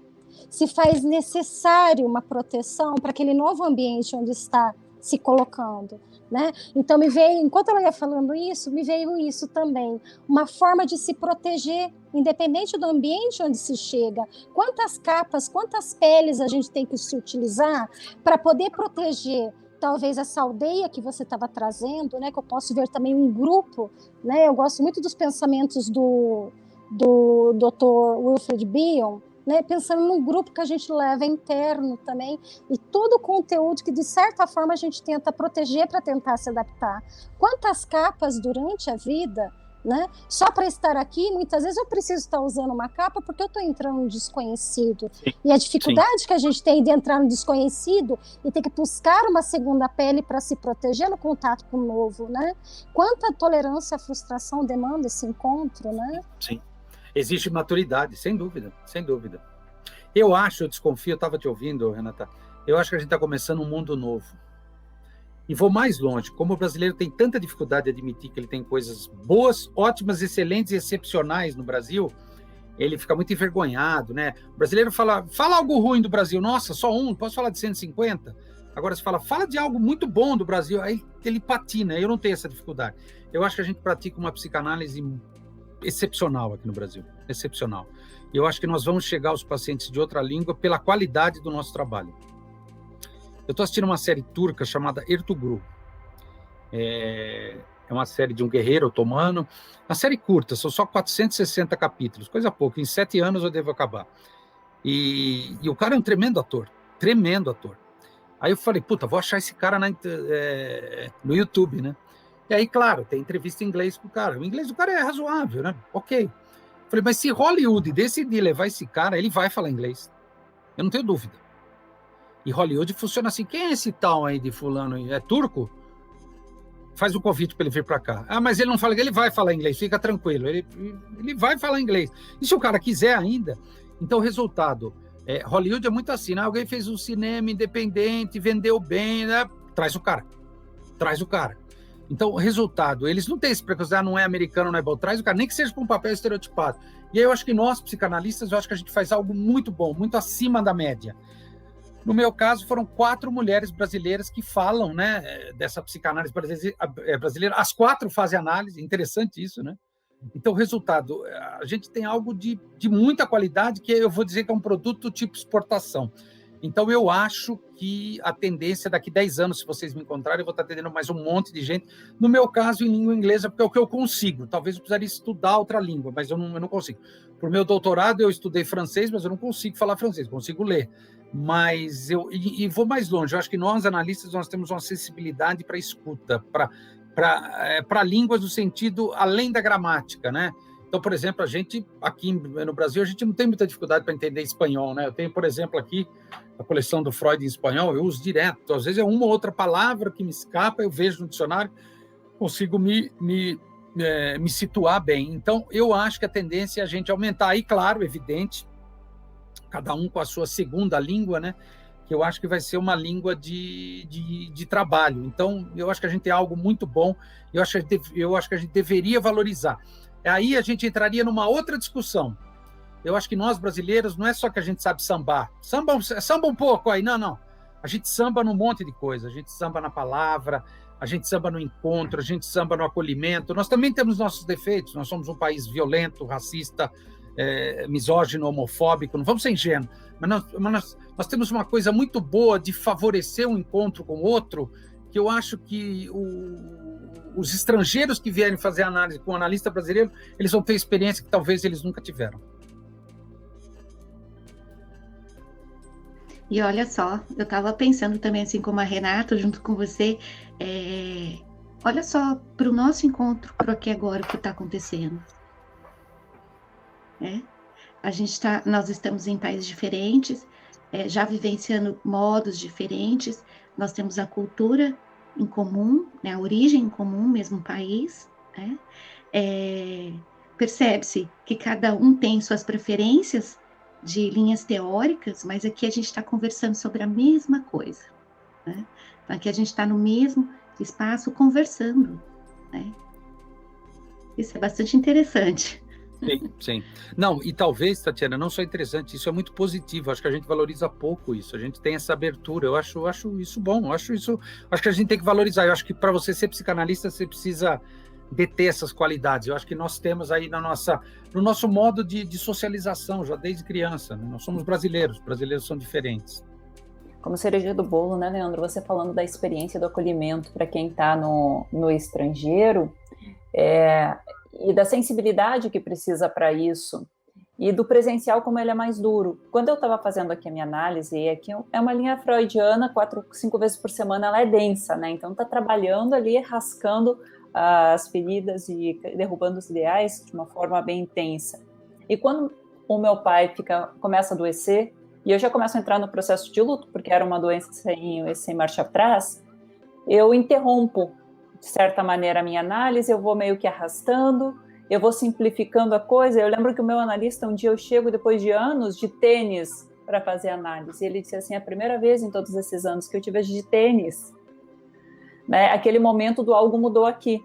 Se faz necessário uma proteção para aquele novo ambiente onde está se colocando, né? Então me veio, enquanto ela ia falando isso, me veio isso também, uma forma de se proteger, independente do ambiente onde se chega. Quantas capas, quantas peles a gente tem que se utilizar para poder proteger talvez essa aldeia que você estava trazendo, né? Que eu posso ver também um grupo, né? Eu gosto muito dos pensamentos do Dr. Wilfred Bion, né, pensando num grupo que a gente leva interno também, e todo o conteúdo que, de certa forma, a gente tenta proteger para tentar se adaptar. Quantas capas durante a vida, né, só para estar aqui, muitas vezes eu preciso estar usando uma capa porque eu estou entrando no desconhecido. Sim. E a dificuldade Sim. que a gente tem de entrar no desconhecido e ter que buscar uma segunda pele para se proteger no contato com o novo, né? Quanta tolerância à frustração demanda esse encontro, né? Sim. Existe maturidade, sem dúvida, sem dúvida. Eu desconfio, eu estava te ouvindo, Renata, eu acho que a gente está começando um mundo novo. E vou mais longe, como o brasileiro tem tanta dificuldade de admitir que ele tem coisas boas, ótimas, excelentes e excepcionais no Brasil, ele fica muito envergonhado, né? O brasileiro fala algo ruim do Brasil, nossa, só um, posso falar de 150? Agora você fala de algo muito bom do Brasil, aí ele patina, eu não tenho essa dificuldade. Eu acho que a gente pratica uma psicanálise excepcional aqui no Brasil, excepcional. E eu acho que nós vamos chegar aos pacientes de outra língua pela qualidade do nosso trabalho. Eu estou assistindo uma série turca chamada Ertugrul. É uma série de um guerreiro otomano, uma série curta, são só 460 capítulos, coisa pouca, em 7 anos eu devo acabar. E o cara é um tremendo ator. Aí eu falei, puta, vou achar esse cara no YouTube, né? E aí, claro, tem entrevista em inglês com o cara. O inglês do cara é razoável, né? Ok. Falei, mas se Hollywood decidir levar esse cara, ele vai falar inglês. Eu não tenho dúvida. E Hollywood funciona assim, quem é esse tal aí de fulano aí? É turco? Faz um convite para ele vir para cá. Ah, mas ele não fala, ele vai falar inglês, fica tranquilo, ele vai falar inglês. E se o cara quiser ainda? Então, o resultado, Hollywood é muito assim, né? Alguém fez um cinema independente, vendeu bem, né? Traz o cara. Então, o resultado, eles não têm esse preconceito, não é americano, não é bom, traz o cara, nem que seja com um papel estereotipado. E aí eu acho que nós, psicanalistas, eu acho que a gente faz algo muito bom, muito acima da média. No meu caso, foram 4 mulheres brasileiras que falam, né, dessa psicanálise brasileira. As 4 fazem análise, interessante isso, né? Então, o resultado, a gente tem algo de muita qualidade, que eu vou dizer que é um produto tipo exportação. Então, eu acho que a tendência, daqui 10 anos, se vocês me encontrarem, eu vou estar atendendo mais um monte de gente. No meu caso, em língua inglesa, porque é o que eu consigo. Talvez eu precisaria estudar outra língua, mas eu não consigo. Por meu doutorado, eu estudei francês, mas eu não consigo falar francês, consigo ler. Mas eu vou mais longe. Eu acho que nós, analistas, nós temos uma sensibilidade para escuta, para línguas no sentido além da gramática, né? Então, por exemplo, a gente, aqui no Brasil, a gente não tem muita dificuldade para entender espanhol, né? Eu tenho, por exemplo, aqui a coleção do Freud em espanhol, eu uso direto. Às vezes é uma ou outra palavra que me escapa, eu vejo no dicionário, consigo me situar bem. Então, eu acho que a tendência é a gente aumentar. Aí, claro, evidente, cada um com a sua segunda língua, né? Que eu acho que vai ser uma língua de trabalho. Então, eu acho que a gente tem algo muito bom, eu acho que a gente deveria valorizar. Aí a gente entraria numa outra discussão. Eu acho que nós, brasileiros, não é só que a gente sabe sambar. Samba um pouco aí, não. A gente samba num monte de coisa. A gente samba na palavra, a gente samba no encontro, a gente samba no acolhimento. Nós também temos nossos defeitos. Nós somos um país violento, racista, misógino, homofóbico. Não vamos ser ingênuos. Mas nós temos uma coisa muito boa de favorecer um encontro com o outro, que eu acho que os estrangeiros que vierem fazer análise com o analista brasileiro, eles vão ter experiência que talvez eles nunca tiveram. E olha só, eu estava pensando também, assim como a Renata, junto com você, olha só para o nosso encontro, para aqui agora, o que está acontecendo. Nós estamos em países diferentes, já vivenciando modos diferentes, nós temos a cultura em comum, né, a origem em comum, mesmo país, né? Percebe-se que cada um tem suas preferências de linhas teóricas, mas aqui a gente está conversando sobre a mesma coisa, né? Então, aqui a gente está no mesmo espaço conversando, né? Isso é bastante interessante. Sim. Não, e talvez, Tatiana, não só interessante, isso é muito positivo, acho que a gente valoriza pouco isso, a gente tem essa abertura, eu acho isso bom, acho que a gente tem que valorizar, eu acho que para você ser psicanalista, você precisa deter essas qualidades, eu acho que nós temos aí no nosso modo de socialização, já desde criança, né? Nós somos brasileiros são diferentes. Como cereja do bolo, né, Leandro, você falando da experiência do acolhimento para quem está no estrangeiro, e da sensibilidade que precisa para isso, e do presencial como ele é mais duro. Quando eu estava fazendo aqui a minha análise, e aqui é uma linha freudiana, 4, 5 vezes por semana, ela é densa, né? Então está trabalhando ali, rascando as feridas e derrubando os ideais de uma forma bem intensa. E quando o meu pai começa a adoecer, e eu já começo a entrar no processo de luto, porque era uma doença sem marcha atrás, eu interrompo de certa maneira a minha análise, eu vou meio que arrastando, eu vou simplificando a coisa. Eu lembro que o meu analista, um dia eu chego depois de anos de tênis para fazer análise, e ele disse assim, a primeira vez em todos esses anos que eu tive de tênis, né? Aquele momento do algo mudou aqui,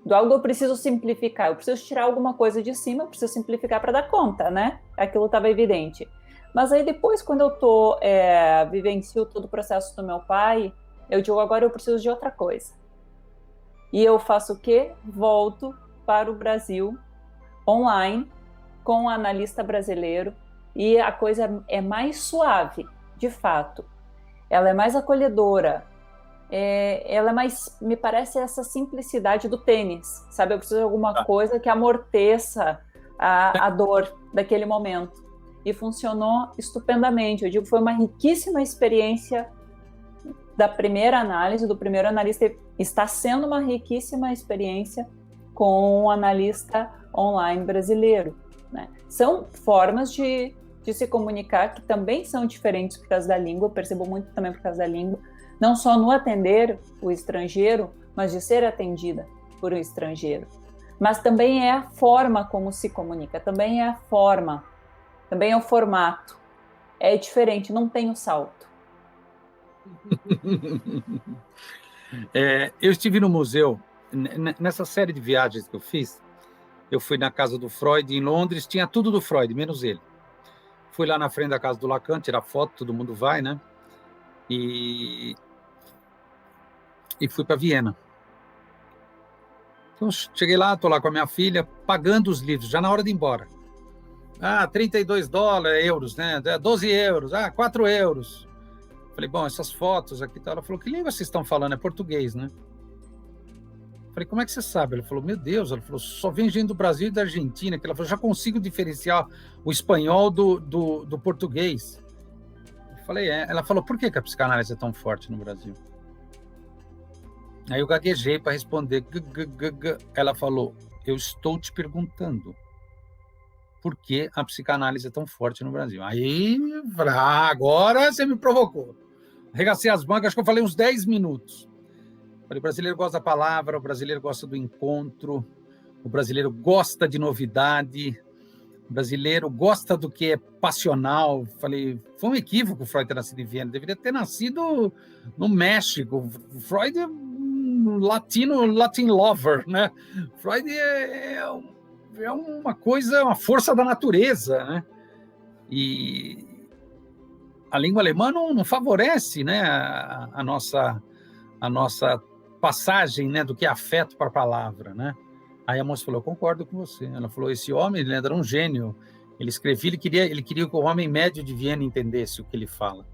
do algo eu preciso simplificar, eu preciso tirar alguma coisa de cima, eu preciso simplificar para dar conta, né? Aquilo estava evidente. Mas aí depois, quando eu vivencio todo o processo do meu pai, eu digo, agora eu preciso de outra coisa. E eu faço o quê? Volto para o Brasil, online, com um analista brasileiro, e a coisa é mais suave, de fato. Ela é mais acolhedora. Ela é mais, me parece, essa simplicidade do tênis, sabe? Eu preciso de alguma coisa que amorteça a dor daquele momento. E funcionou estupendamente. Eu digo, foi uma riquíssima experiência da primeira análise, do primeiro analista, está sendo uma riquíssima experiência com um analista online brasileiro, né? São formas de de se comunicar, que também são diferentes por causa da língua, eu percebo muito também por causa da língua, não só no atender o estrangeiro, mas de ser atendida por um estrangeiro. Mas também é a forma como se comunica, também é a forma, também é o formato. É diferente, não tem o salto. Eu estive no museu, nessa série de viagens que eu fiz, eu fui na casa do Freud em Londres, tinha tudo do Freud, menos ele. Fui lá na frente da casa do Lacan, tirar foto, todo mundo vai, né? E fui para Viena. Então, cheguei lá, estou lá com a minha filha, pagando os livros, já na hora de ir embora. $32, euros, né? 12 euros, 4 euros. Falei, bom, essas fotos aqui, ela falou, que língua vocês estão falando? É português, né? Falei, como é que você sabe? Ela falou, meu Deus, ela falou, só vem gente do Brasil e da Argentina, que ela falou, já consigo diferenciar o espanhol do português. Eu falei, Ela falou, por que a psicanálise é tão forte no Brasil? Aí eu gaguejei para responder. Ela falou, eu estou te perguntando por que a psicanálise é tão forte no Brasil. Aí, agora você me provocou. Arregacei as mangas, acho que eu falei uns 10 minutos. Falei, o brasileiro gosta da palavra, o brasileiro gosta do encontro, o brasileiro gosta de novidade, o brasileiro gosta do que é passional. Falei, foi um equívoco o Freud ter nascido em Viena, deveria ter nascido no México. Freud é Latin lover, né? Freud é uma coisa, uma força da natureza, né? E a língua alemã não favorece, né, a nossa passagem, né, do que é afeto para a palavra, né? Aí a moça falou, eu concordo com você. Ela falou, esse homem, ele era um gênio. Ele escrevia, ele queria que o homem médio de Viena entendesse o que ele fala.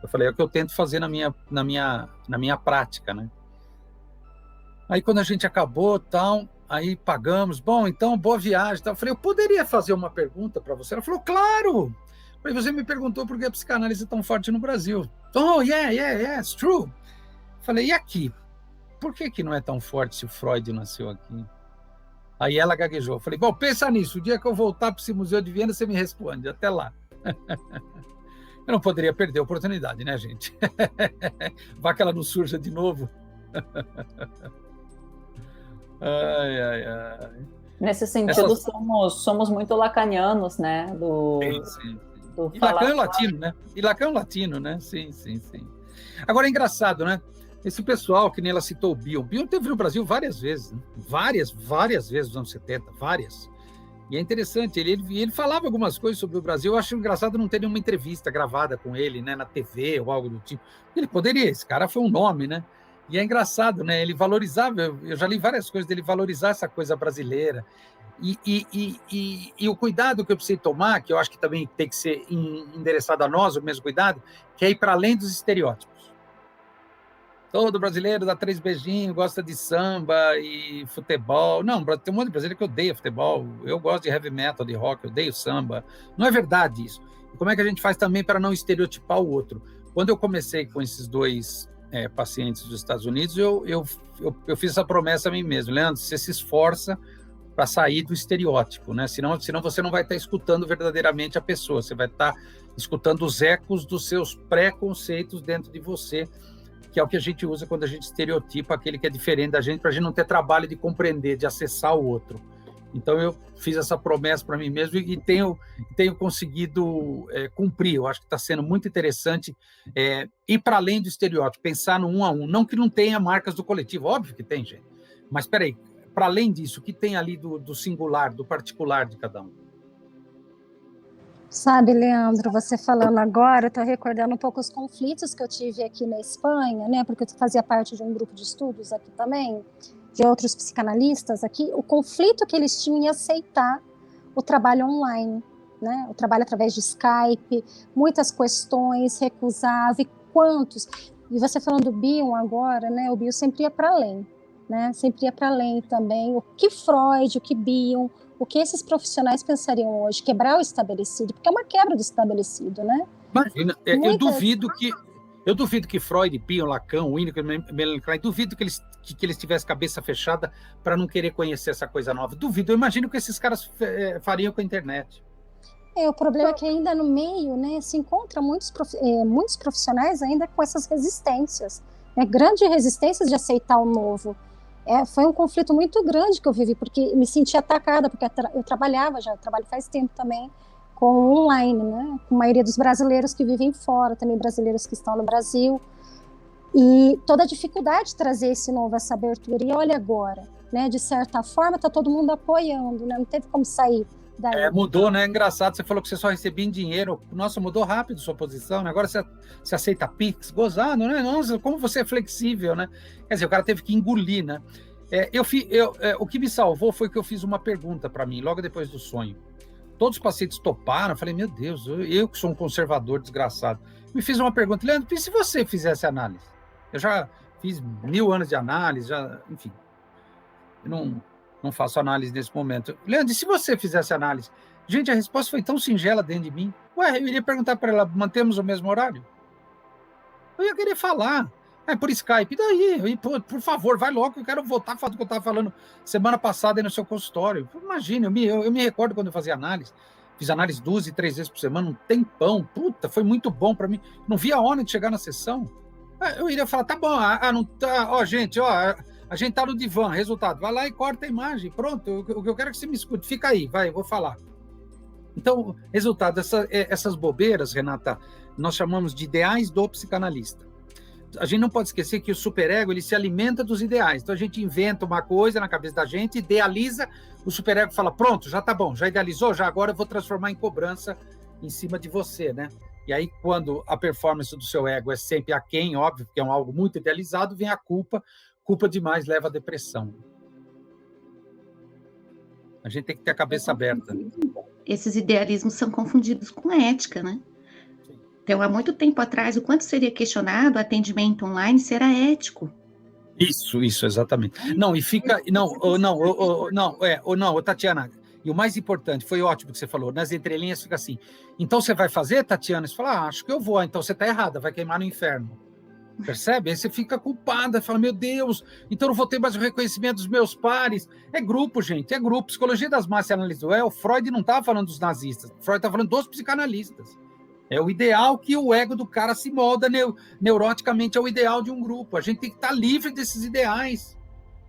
Eu falei, é o que eu tento fazer na minha prática, né? Aí quando a gente acabou, tal, aí pagamos, bom, então boa viagem, tal. Eu falei, eu poderia fazer uma pergunta para você? Ela falou, claro. Eu falei, você me perguntou por que a psicanálise é tão forte no Brasil. Oh, yeah, it's true. Eu falei, e aqui? Por que não é tão forte se o Freud nasceu aqui? Aí ela gaguejou. Eu falei, bom, pensa nisso. O dia que eu voltar para esse museu de Viena, você me responde. Até lá. Eu não poderia perder a oportunidade, né, gente? Vai que ela não surja de novo. Ai. Nesse sentido, somos muito lacanianos, né? Sim. E Lacan é latino, né? Sim. Agora, é engraçado, né? Esse pessoal, que nem ela citou o Bion. Bion teve no Brasil várias vezes, né? Várias vezes nos anos 70, várias. E é interessante, ele falava algumas coisas sobre o Brasil. Eu acho engraçado não ter nenhuma entrevista gravada com ele, né, na TV ou algo do tipo. Ele poderia, esse cara foi um nome, né? E é engraçado, né? Ele valorizava, eu já li várias coisas dele valorizar essa coisa brasileira. E o cuidado que eu precisei tomar, que eu acho que também tem que ser endereçado a nós, o mesmo cuidado, que é ir para além dos estereótipos. Todo brasileiro dá 3 beijinhos, gosta de samba e futebol. Não, tem um monte de brasileiro que odeia futebol. Eu gosto de heavy metal, de rock, eu odeio samba. Não é verdade isso. E como é que a gente faz também para não estereotipar o outro? Quando eu comecei com esses dois pacientes dos Estados Unidos, eu fiz essa promessa a mim mesmo. Leandro, você se esforça para sair do estereótipo, né? Senão você não vai estar escutando verdadeiramente a pessoa. Você vai estar escutando os ecos dos seus preconceitos dentro de você, que é o que a gente usa quando a gente estereotipa aquele que é diferente da gente, para a gente não ter trabalho de compreender, de acessar o outro. Então, eu fiz essa promessa para mim mesmo e tenho conseguido cumprir. Eu acho que está sendo muito interessante ir para além do estereótipo, pensar no 1 a 1. Não que não tenha marcas do coletivo, óbvio que tem, gente. Mas, espera aí, para além disso, o que tem ali do singular, do particular de cada um? Sabe, Leandro, você falando agora, eu estou recordando um pouco os conflitos que eu tive aqui na Espanha, né? Porque eu fazia parte de um grupo de estudos aqui também, de outros psicanalistas aqui, o conflito que eles tinham em aceitar o trabalho online, né? O trabalho através de Skype, muitas questões, recusava, e quantos. E você falando do Bion agora, né? O Bion sempre ia para além, né? Sempre ia para além também. O que Freud, o que Bion, o que esses profissionais pensariam hoje? Quebrar o estabelecido, porque é uma quebra do estabelecido, né? Imagina, eu duvido que Freud, Bion, Lacan, Winnicott, Melanie, duvido que eles tivessem cabeça fechada para não querer conhecer essa coisa nova. Duvido, eu imagino que esses caras fariam com a internet. O problema é que ainda no meio, né, se encontra muitos profissionais ainda com essas resistências, né, grandes resistências de aceitar o novo. Foi um conflito muito grande que eu vivi, porque me senti atacada, porque eu trabalho faz tempo também, com online, né, com a maioria dos brasileiros que vivem fora, também brasileiros que estão no Brasil, e toda a dificuldade de trazer esse novo, essa abertura. E olha agora, né, de certa forma, está todo mundo apoiando, né, não teve como sair daí. Mudou, né? Engraçado, você falou que você só recebia em dinheiro. Nossa, mudou rápido sua posição, né? Agora você aceita Pix, gozado, né? Nossa, como você é flexível, né? Quer dizer, o cara teve que engolir, né? O que me salvou foi que eu fiz uma pergunta para mim, logo depois do sonho. Todos os pacientes toparam, eu falei, meu Deus, eu que sou um conservador desgraçado. Me fiz uma pergunta, Leandro, e se você fizesse análise? Eu já fiz 1000 anos de análise, enfim. Eu não faço análise nesse momento. Leandro, e se você fizesse análise? Gente, a resposta foi tão singela dentro de mim. Eu iria perguntar para ela, mantemos o mesmo horário? Eu ia querer falar. Por Skype, e daí? Por favor, vai logo, eu quero voltar a falar do que eu estava falando semana passada aí no seu consultório. Imagina, eu me recordo quando eu fazia análise. Fiz análise 2 e 3 vezes por semana, um tempão. Puta, foi muito bom para mim. Não via a hora de chegar na sessão. Eu iria falar, tá bom, não tá, gente, a gente tá no divã, resultado, vai lá e corta a imagem, pronto, o que eu quero é que você me escute, fica aí, vai, eu vou falar. Então, resultado, essas bobeiras, Renata, nós chamamos de ideais do psicanalista. A gente não pode esquecer que o superego, ele se alimenta dos ideais, então a gente inventa uma coisa na cabeça da gente, idealiza, o superego fala, pronto, já tá bom, já idealizou, já agora eu vou transformar em cobrança em cima de você, né? E aí, quando a performance do seu ego é sempre aquém, óbvio, porque é algo muito idealizado, vem a culpa demais leva à depressão. A gente tem que ter a cabeça aberta. Esses idealismos são confundidos com ética, né? Então, há muito tempo atrás, o quanto seria questionado o atendimento online se era ético. Isso, exatamente. Não, e fica... Não, Tatiana, e o mais importante, foi ótimo que você falou, nas entrelinhas fica assim, então você vai fazer, Tatiana? Você fala, acho que eu vou, então você está errada, vai queimar no inferno. Percebe? Aí você fica culpada, fala, meu Deus, então eu não vou ter mais o reconhecimento dos meus pares. É grupo, gente, é grupo. Psicologia das massas e análise do ego, Freud não estava falando dos nazistas, Freud estava falando dos psicanalistas. É o ideal que o ego do cara se molda neuroticamente ao ideal de um grupo. A gente tem que estar livre desses ideais.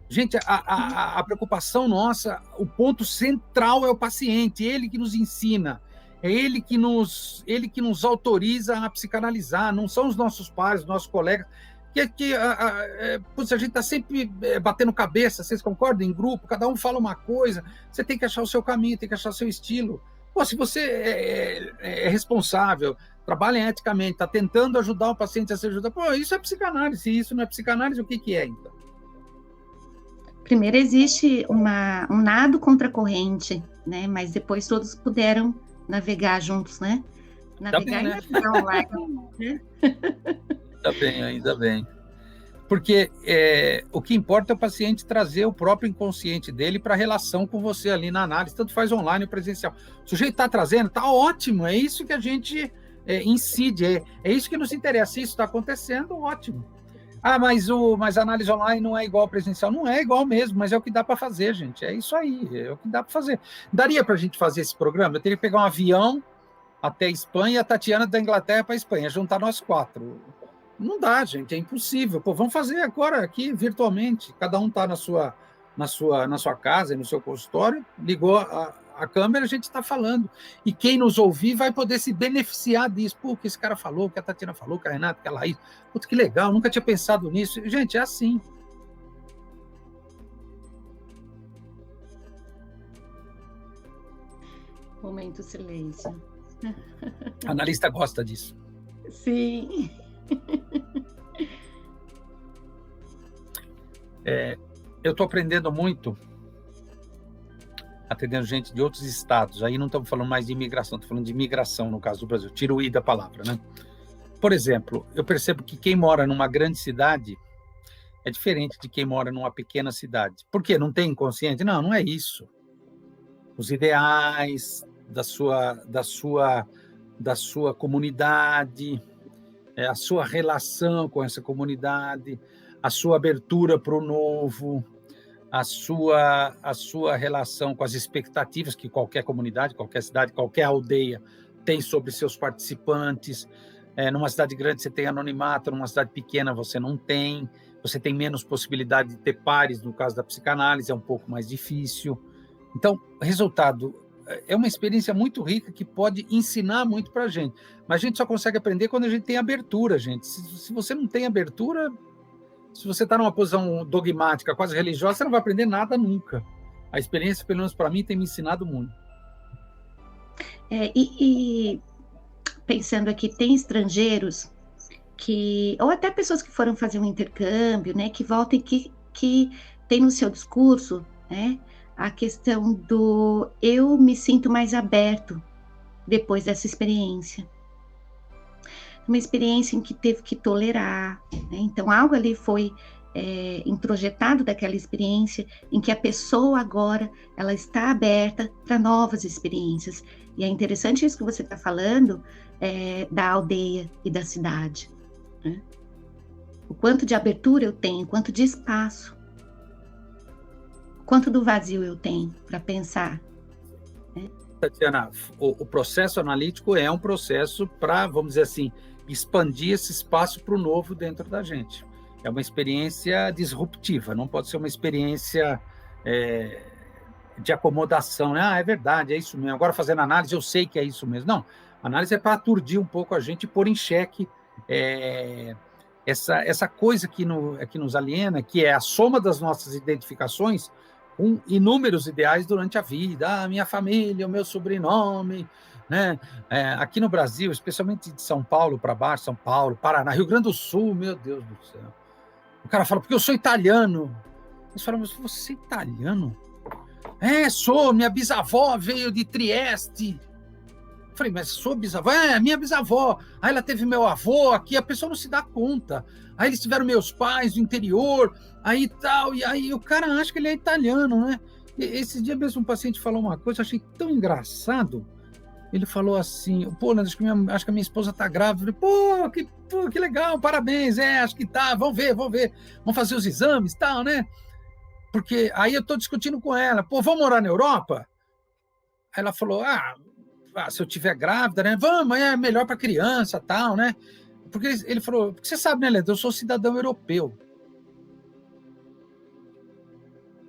Gente, a preocupação nossa, o ponto central é o paciente, ele que nos ensina, é ele que nos autoriza a psicanalizar, não são os nossos pares, os nossos colegas, a gente está sempre batendo cabeça, vocês concordam? Em grupo, cada um fala uma coisa, você tem que achar o seu caminho, tem que achar o seu estilo. Se você é responsável, trabalha eticamente, está tentando ajudar o paciente a se ajudar, isso é psicanálise, se isso não é psicanálise, o que é, então? Primeiro existe um nado contra a corrente, né? Mas depois todos puderam navegar juntos, né? Navegar online, né? Ainda bem. Porque o que importa é o paciente trazer o próprio inconsciente dele para a relação com você ali na análise, tanto faz online ou presencial. O sujeito está trazendo, está ótimo, é isso que a gente incide, é isso que nos interessa. Se isso está acontecendo, ótimo. Mas a análise online não é igual ao presencial. Não é igual mesmo, mas é o que dá para fazer, gente. É isso aí, é o que dá para fazer. Daria para a gente fazer esse programa? Eu teria que pegar um avião até a Espanha e a Tatiana da Inglaterra para a Espanha, juntar nós 4. Não dá, gente, é impossível. Vamos fazer agora aqui virtualmente. Cada um está na sua casa, no seu consultório, ligou a câmera, a gente está falando. E quem nos ouvir vai poder se beneficiar disso. O que esse cara falou, o que a Tatiana falou, o que a Renata, que a Laís. Puta, que legal, nunca tinha pensado nisso. Gente, é assim. Momento silêncio. A analista gosta disso. Sim. Eu estou aprendendo muito atendendo gente de outros estados. Aí não estamos falando mais de imigração, estamos falando de migração no caso do Brasil. Tira o i da palavra, né? Por exemplo, eu percebo que quem mora numa grande cidade é diferente de quem mora numa pequena cidade. Por quê? Não tem inconsciente? Não, não é isso. Os ideais da sua comunidade, a sua relação com essa comunidade, a sua abertura para o novo, a sua relação com as expectativas que qualquer comunidade, qualquer cidade, qualquer aldeia tem sobre seus participantes. Numa cidade grande você tem anonimato, numa cidade pequena você não tem, você tem menos possibilidade de ter pares, no caso da psicanálise é um pouco mais difícil. Então, resultado, é uma experiência muito rica que pode ensinar muito para a gente, mas a gente só consegue aprender quando a gente tem abertura, gente. Se você não tem abertura, se você está numa posição dogmática, quase religiosa, você não vai aprender nada nunca. A experiência, pelo menos para mim, tem me ensinado muito. Pensando aqui, tem estrangeiros ou até pessoas que foram fazer um intercâmbio, né, que voltam e que tem no seu discurso, né, a questão do eu me sinto mais aberto depois dessa experiência. Uma experiência em que teve que tolerar, né? Então algo ali foi introjetado daquela experiência em que a pessoa agora ela está aberta para novas experiências. E é interessante isso que você está falando da aldeia e da cidade, né? O quanto de abertura eu tenho, quanto de espaço, quanto do vazio eu tenho para pensar, né? Tatiana, o processo analítico é um processo para, vamos dizer assim, expandir esse espaço para o novo dentro da gente. É uma experiência disruptiva, não pode ser uma experiência de acomodação, né? É verdade, é isso mesmo. Agora, fazendo análise, eu sei que é isso mesmo. Não, a análise é para aturdir um pouco a gente e pôr em xeque essa coisa que nos aliena, que é a soma das nossas identificações com inúmeros ideais durante a vida. Minha família, o meu sobrenome, né? Aqui no Brasil, especialmente de São Paulo para baixo, São Paulo, Paraná, Rio Grande do Sul, meu Deus do céu. O cara fala, porque eu sou italiano. Eles falam, mas você é italiano? Sou, minha bisavó veio de Trieste. Eu falei, mas sua bisavó? Minha bisavó. Aí ela teve meu avô aqui, a pessoa não se dá conta. Aí eles tiveram meus pais do interior, aí tal, e aí o cara acha que ele é italiano, né? Esse dia mesmo um paciente falou uma coisa, eu achei tão engraçado. Ele falou assim, pô, acho que a minha esposa tá grávida. Eu falei, que legal, parabéns, acho que tá, vamos ver, vamos fazer os exames e tal, né? Porque aí eu tô discutindo com ela, vamos morar na Europa? Aí ela falou, se eu tiver grávida, né, vamos, é melhor para criança, tal, né? Porque ele falou, porque você sabe, né, Leandro, eu sou cidadão europeu.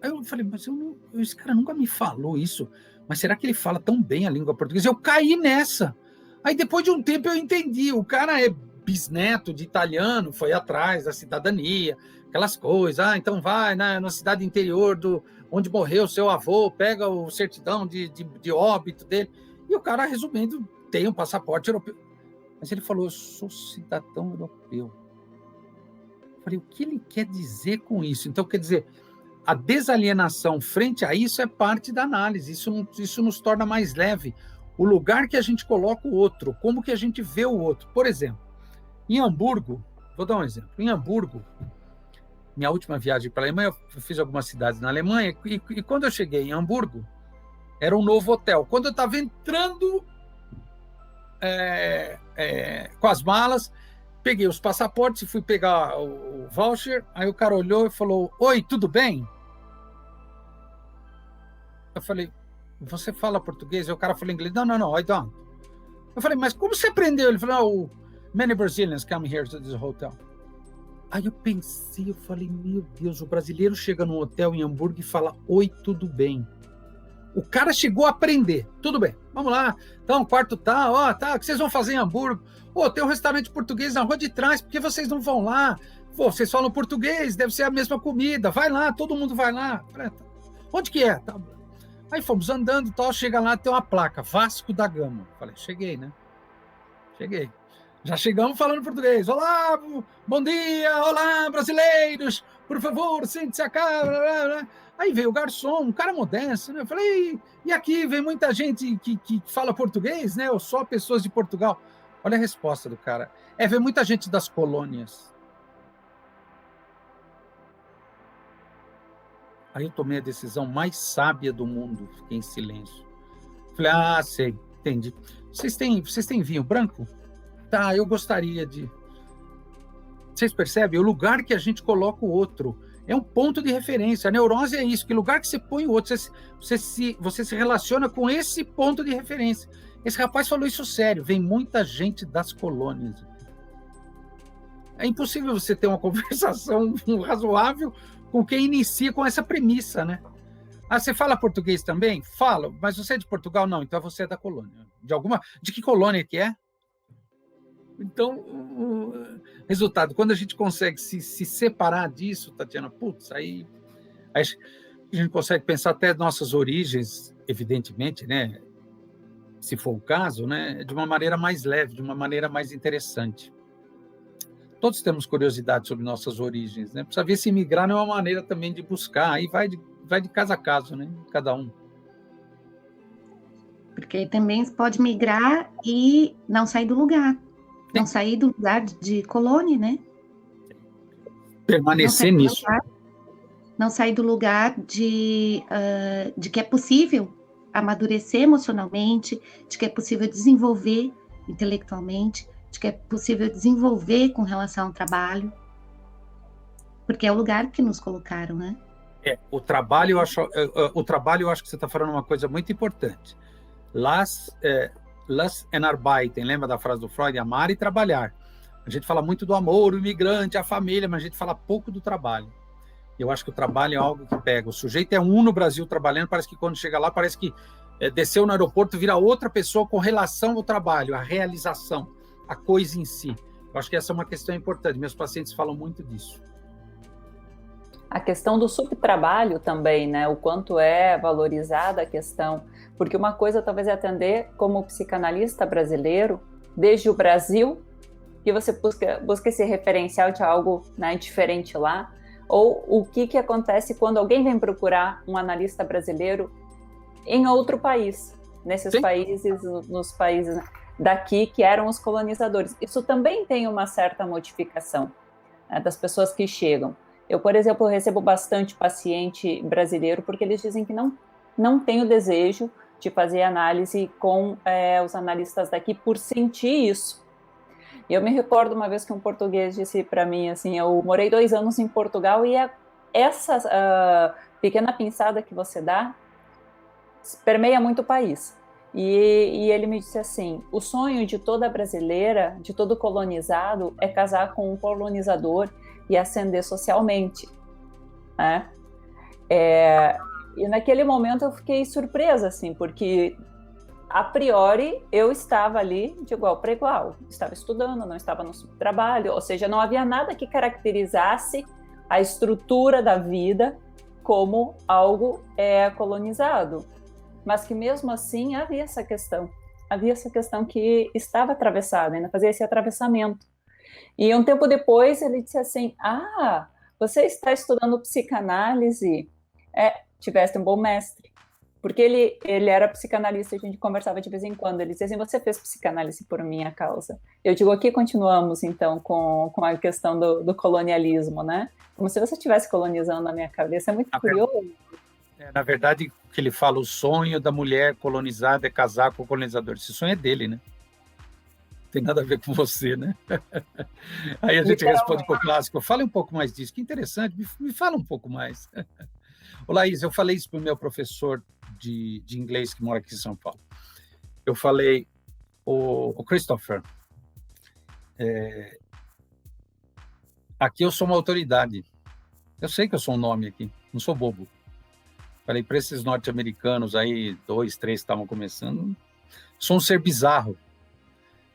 Aí eu falei, mas esse cara nunca me falou isso, mas será que ele fala tão bem a língua portuguesa? Eu caí nessa. Aí depois de um tempo eu entendi, o cara é bisneto de italiano, foi atrás da cidadania, aquelas coisas, então vai na cidade interior onde morreu seu avô, pega o certidão de óbito dele, e o cara, resumindo, tem um passaporte europeu. Mas ele falou, eu sou cidadão europeu. Eu falei, o que ele quer dizer com isso? Então, quer dizer, a desalienação frente a isso é parte da análise, isso nos torna mais leve. O lugar que a gente coloca o outro, como que a gente vê o outro. Por exemplo, em Hamburgo, vou dar um exemplo, em Hamburgo, minha última viagem para a Alemanha, eu fiz algumas cidades na Alemanha, e quando eu cheguei em Hamburgo, era um novo hotel. Quando eu estava entrando com as malas, peguei os passaportes e fui pegar o voucher, aí o cara olhou e falou, oi, tudo bem? Eu falei, você fala português? E o cara falou inglês, não, I don't. Eu falei, mas como você aprendeu? Ele falou, many Brazilians come here to this hotel. Aí eu pensei, eu falei, meu Deus, o brasileiro chega num hotel em Hamburgo e fala, oi, tudo bem. O cara chegou a aprender, tudo bem, vamos lá, então, quarto tal, o que vocês vão fazer em Hamburgo? Tem um restaurante português na rua de trás, por que vocês não vão lá? Vocês falam português, deve ser a mesma comida, vai lá, todo mundo vai lá. Onde que é? Aí fomos andando, chega lá, tem uma placa, Vasco da Gama. Falei, cheguei, né? Cheguei. Já chegamos falando português. Olá, bom dia, olá, brasileiros, por favor, sente-se cá. Blá, blá, blá. Aí veio o garçom, um cara modesto, né? Eu falei, e aqui vem muita gente que fala português, né? Ou só pessoas de Portugal? Olha a resposta do cara. Vem muita gente das colônias. Aí eu tomei a decisão mais sábia do mundo, fiquei em silêncio. Falei, sei, entendi. Vocês têm vinho branco? Tá, eu gostaria de... Vocês percebem? O lugar que a gente coloca o outro é um ponto de referência. A neurose é isso, que lugar que você põe o outro, você se relaciona com esse ponto de referência. Esse rapaz falou isso sério, vem muita gente das colônias. É impossível você ter uma conversação razoável com quem inicia com essa premissa, né? Ah, você fala português também? Falo, mas você é de Portugal? Não, então você é da colônia. De que colônia que é? Então, resultado, quando a gente consegue se separar disso, Tatiana, putz, aí a gente consegue pensar até nossas origens, evidentemente, né? Se for o caso, né? De uma maneira mais leve, de uma maneira mais interessante. Todos temos curiosidade sobre nossas origens, né? Precisa ver se migrar não é uma maneira também de buscar, aí vai de caso a caso, né? Cada um. Porque aí também pode migrar e não sair do lugar. Não sair do lugar de colônia, né? Permanecer nisso. Não sair do lugar de que é possível amadurecer emocionalmente, de que é possível desenvolver intelectualmente, de que é possível desenvolver com relação ao trabalho. Porque é o lugar que nos colocaram, né? O trabalho, eu acho que você está falando uma coisa muito importante. Lust and Arbeiten, lembra da frase do Freud? Amar e trabalhar. A gente fala muito do amor, o imigrante, a família, mas a gente fala pouco do trabalho. Eu acho que o trabalho é algo que pega. O sujeito é um no Brasil trabalhando, parece que quando chega lá, parece que desceu no aeroporto, vira outra pessoa com relação ao trabalho, a realização, a coisa em si. Eu acho que essa é uma questão importante. Meus pacientes falam muito disso. A questão do subtrabalho também, né? O quanto é valorizada a questão. Porque uma coisa talvez é atender como psicanalista brasileiro, desde o Brasil, que você busca esse referencial de algo, né, diferente lá, ou o que acontece quando alguém vem procurar um analista brasileiro em outro país, nesses países, nos países daqui que eram os colonizadores. Isso também tem uma certa modificação, né, das pessoas que chegam. Eu, por exemplo, recebo bastante paciente brasileiro porque eles dizem que não tem o desejo de fazer análise com os analistas daqui por sentir isso. E eu me recordo uma vez que um português disse para mim assim, eu morei 2 anos em Portugal e essa pequena pinçada que você dá permeia muito o país. E ele me disse assim, o sonho de toda brasileira, de todo colonizado, é casar com um colonizador e ascender socialmente, né? E naquele momento eu fiquei surpresa, assim, porque a priori eu estava ali de igual para igual, estava estudando, não estava no subtrabalho, ou seja, não havia nada que caracterizasse a estrutura da vida como algo colonizado, mas que mesmo assim havia essa questão que estava atravessada, ainda fazia esse atravessamento. E um tempo depois ele disse assim, você está estudando psicanálise, tiveste um bom mestre, porque ele era psicanalista, a gente conversava de vez em quando, ele dizia assim, você fez psicanálise por minha causa. Eu digo, aqui continuamos então com a questão do colonialismo, né? Como se você estivesse colonizando a minha cabeça, é muito curioso. Na verdade, o que ele fala, o sonho da mulher colonizada é casar com o colonizador, esse sonho é dele, né? Tem nada a ver com você, né? Aí a gente responde com o clássico, fale um pouco mais disso, que interessante, me fala um pouco mais. Ô, Laís, eu falei isso para o meu professor de inglês que mora aqui em São Paulo. Eu falei, o Christopher, aqui eu sou uma autoridade, eu sei que eu sou um nome aqui, não sou bobo. Falei, para esses norte-americanos aí, 2, 3 que estavam começando, sou um ser bizarro.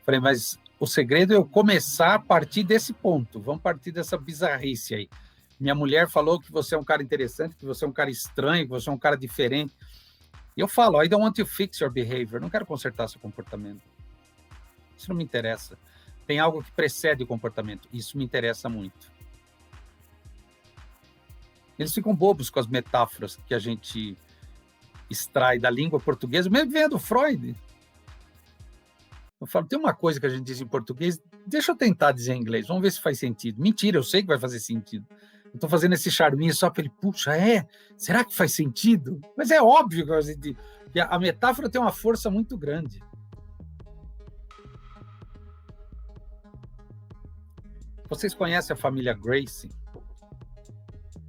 Falei, mas o segredo é eu começar a partir desse ponto. Vamos partir dessa bizarrice aí. Minha mulher falou que você é um cara interessante, que você é um cara estranho, que você é um cara diferente. E eu falo, I don't want to fix your behavior. Não quero consertar seu comportamento. Isso não me interessa. Tem algo que precede o comportamento. Isso me interessa muito. Eles ficam bobos com as metáforas que a gente extrai da língua portuguesa, mesmo vem do Freud. Eu falo, tem uma coisa que a gente diz em português, deixa eu tentar dizer em inglês, vamos ver se faz sentido. Mentira, eu sei que vai fazer sentido. Eu estou fazendo esse charminho só para ele, puxa, será que faz sentido? Mas é óbvio que a metáfora tem uma força muito grande. Vocês conhecem a família Gracie?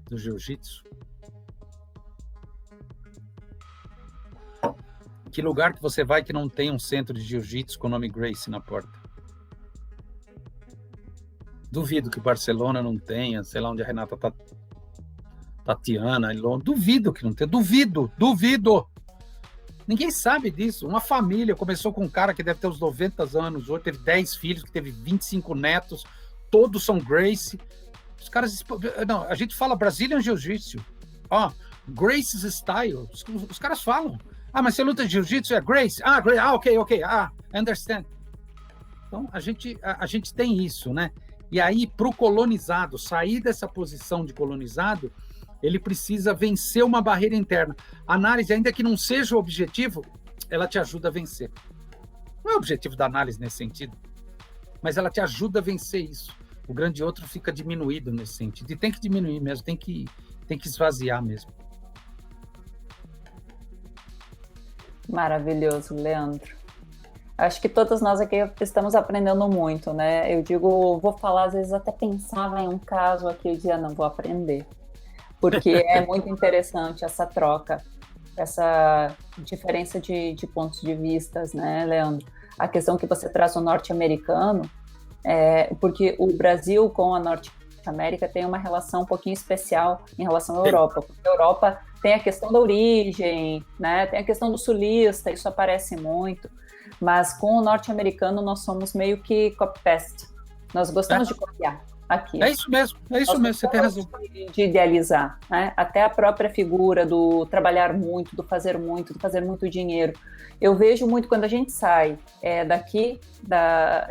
do jiu-jitsu? Que lugar que você vai que não tem um centro de jiu-jitsu com o nome Gracie na porta? Duvido que Barcelona não tenha, sei lá onde a Renata Tatiana, duvido que não tenha, duvido. Ninguém sabe disso. Uma família começou com um cara que deve ter uns 90 anos, hoje teve 10 filhos, que teve 25 netos, todos são Gracie. Os caras, não, a gente fala Brazilian Jiu-Jitsu, Gracie's Style, os caras falam. Mas você luta de jiu-jitsu, é Gracie? Ok, understand. Então, a gente tem isso, né? E aí, para o colonizado sair dessa posição de colonizado, ele precisa vencer uma barreira interna. A análise, ainda que não seja o objetivo, ela te ajuda a vencer. Não é o objetivo da análise nesse sentido, mas ela te ajuda a vencer isso. O grande outro fica diminuído nesse sentido. E tem que diminuir mesmo, tem que esvaziar mesmo. Maravilhoso, Leandro. Acho que todas nós aqui estamos aprendendo muito, né? Eu digo, vou falar, às vezes até pensava em um caso aqui, eu dizia, não, vou aprender. Porque é muito interessante essa troca, essa diferença de pontos de vistas, né, Leandro? A questão que você traz o norte-americano, porque o Brasil com a Norte-América tem uma relação um pouquinho especial em relação à Europa. Porque a Europa tem a questão da origem, né? Tem a questão do sulista, isso aparece muito. Mas com o norte-americano nós somos meio que copy-paste. Nós gostamos de copiar aqui. É isso mesmo, você tem razão. De idealizar, né? Até a própria figura do trabalhar muito, do fazer muito dinheiro. Eu vejo muito quando a gente sai daqui,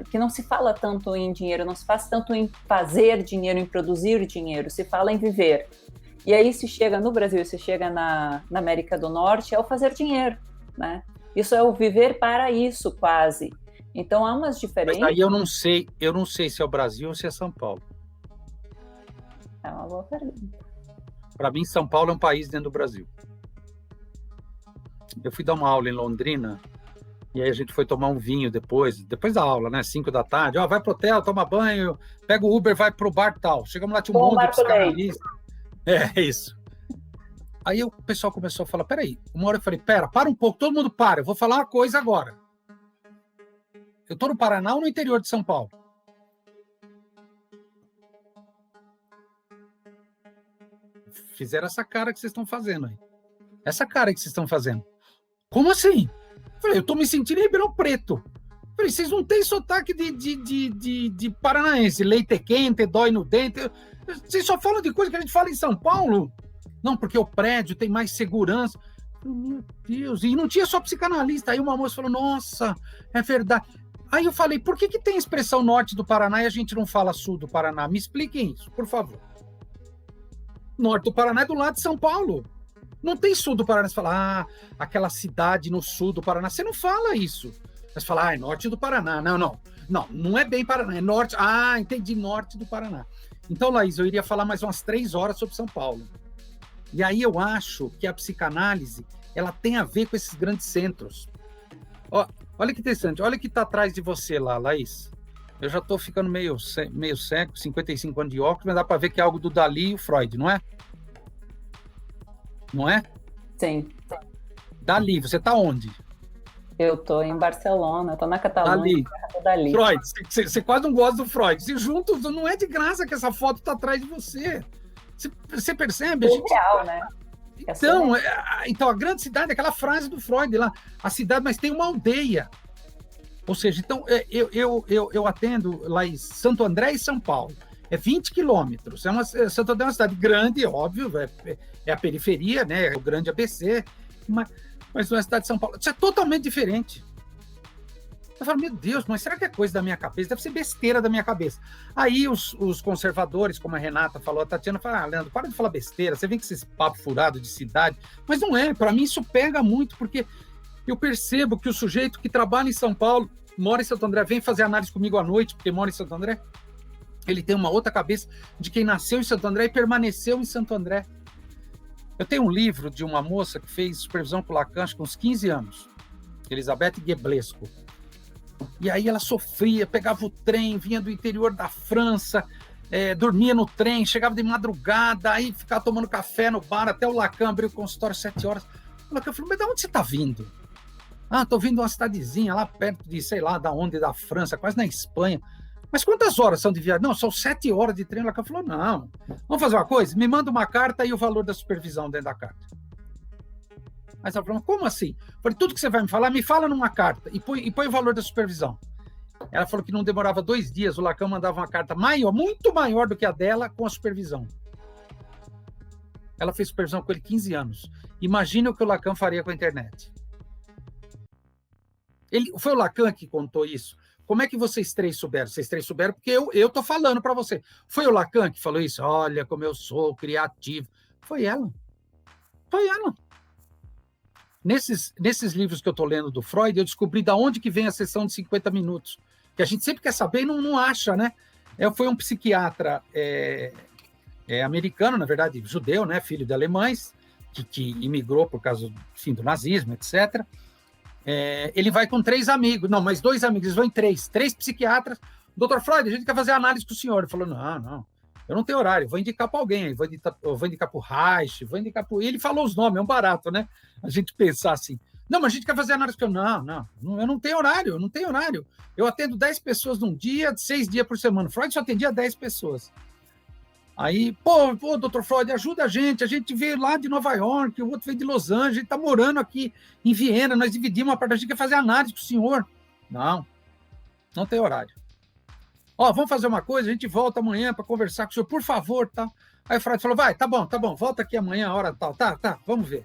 que não se fala tanto em dinheiro, não se faz tanto em fazer dinheiro, em produzir dinheiro, se fala em viver. E aí se chega no Brasil, se chega na América do Norte, é o fazer dinheiro, né? Isso é o viver para isso, quase. Então há umas diferenças. Mas aí eu não sei se é o Brasil ou se é São Paulo. É uma boa pergunta. Para mim, São Paulo é um país dentro do Brasil. Eu fui dar uma aula em Londrina, e aí a gente foi tomar um vinho depois da aula, né? 5 da tarde, vai pro hotel, toma banho, pega o Uber, vai pro bar tal. Chegamos lá, tinha um monte de psicanalista. É isso. Aí o pessoal começou a falar, peraí, uma hora eu falei, para um pouco, todo mundo para, eu vou falar uma coisa agora. Eu tô no Paraná ou no interior de São Paulo? Fizeram essa cara que vocês estão fazendo aí. Essa cara que vocês estão fazendo. Como assim? Eu falei, eu tô me sentindo em Ribeirão Preto. Eu falei, vocês não têm sotaque de paranaense, leite quente, dói no dente. Vocês só falam de coisa que a gente fala em São Paulo. Não, porque o prédio tem mais segurança. Meu Deus, e não tinha só psicanalista. Aí uma moça falou, nossa, é verdade. Aí eu falei, por que tem expressão norte do Paraná e a gente não fala sul do Paraná? Me expliquem isso, por favor. Norte do Paraná é do lado de São Paulo. Não tem sul do Paraná. Você fala, aquela cidade no sul do Paraná. Você não fala isso. Você fala, é norte do Paraná. Não é bem Paraná, é norte. Entendi, norte do Paraná. Então, Laís, eu iria falar mais umas 3 horas sobre São Paulo. E aí eu acho que a psicanálise, ela tem a ver com esses grandes centros. Olha que interessante, olha o que está atrás de você lá, Laís. Eu já estou ficando meio cego, 55 anos de óculos, mas dá para ver que é algo do Dalí e o Freud, não é? Não é? Sim. Dalí, você está onde? Eu estou em Barcelona, estou na Catalunha. Dalí. Freud, você quase não gosta do Freud. Se juntos, não é de graça que essa foto está atrás de você. Você percebe? Real, né? Então, a grande cidade, aquela frase do Freud lá, a cidade, mas tem uma aldeia. Ou seja, então, eu atendo lá em Santo André e São Paulo. É 20 quilômetros. Santo André é uma cidade grande, óbvio, é a periferia, né? É o grande ABC, mas não é a cidade de São Paulo. Isso é totalmente diferente. Eu falo, meu Deus, mas será que é coisa da minha cabeça? Deve ser besteira da minha cabeça. Aí os conservadores, como a Renata falou, a Tatiana fala, Leandro, para de falar besteira, você vem com esse papo furado de cidade. Mas não é, para mim isso pega muito, porque eu percebo que o sujeito que trabalha em São Paulo, mora em Santo André, vem fazer análise comigo à noite, porque mora em Santo André, ele tem uma outra cabeça de quem nasceu em Santo André e permaneceu em Santo André. Eu tenho um livro de uma moça que fez supervisão com Lacan, acho que uns 15 anos, Elizabeth Geblesco. E aí ela sofria, pegava o trem, vinha do interior da França, dormia no trem, chegava de madrugada, aí ficava tomando café no bar, até o Lacan abriu o consultório às 7 horas. O Lacan falou, mas de onde você está vindo? Estou vindo de uma cidadezinha lá perto de, sei lá, da onde, da França, quase na Espanha. Mas quantas horas são de viagem? Não, são 7 horas de trem. O Lacan falou, não, vamos fazer uma coisa? Me manda uma carta e o valor da supervisão dentro da carta. Mas ela falou, como assim? Eu falei, tudo que você vai me falar, me fala numa carta e põe o valor da supervisão. Ela falou que não demorava 2 dias, o Lacan mandava uma carta maior, muito maior do que a dela, com a supervisão. Ela fez supervisão com ele 15 anos. Imagina o que o Lacan faria com a internet. Foi o Lacan que contou isso. Como é que vocês três souberam? Vocês três souberam porque eu estou falando para você. Foi o Lacan que falou isso? Olha como eu sou criativo. Foi ela. Foi ela. Nesses livros que eu estou lendo do Freud, eu descobri de onde que vem a sessão de 50 minutos. Que a gente sempre quer saber e não acha, né? Foi um psiquiatra americano, na verdade, judeu, né? Filho de alemães, que imigrou por causa do nazismo, etc. Ele vai com 3 amigos, não, mas 2 amigos, eles vão em 3 psiquiatras. Doutor Freud, a gente quer fazer análise com o senhor. Ele falou, não, eu não tenho horário, vou indicar para alguém, eu vou indicar para o Reich, vou indicar para... E ele falou os nomes, é um barato, né? A gente pensar assim, não, mas a gente quer fazer análise com eu não tenho horário, eu atendo 10 pessoas num dia, 6 dias por semana. Freud só atendia 10 pessoas. Aí, pô, doutor Freud, ajuda a gente veio lá de Nova York, o outro veio de Los Angeles, a gente está morando aqui em Viena, nós dividimos uma parte, a gente quer fazer análise com o senhor. Não tem horário. Vamos fazer uma coisa, a gente volta amanhã para conversar com o senhor, por favor, tá? Aí o Freud falou, vai, tá bom, volta aqui amanhã, a hora tal, tá, vamos ver.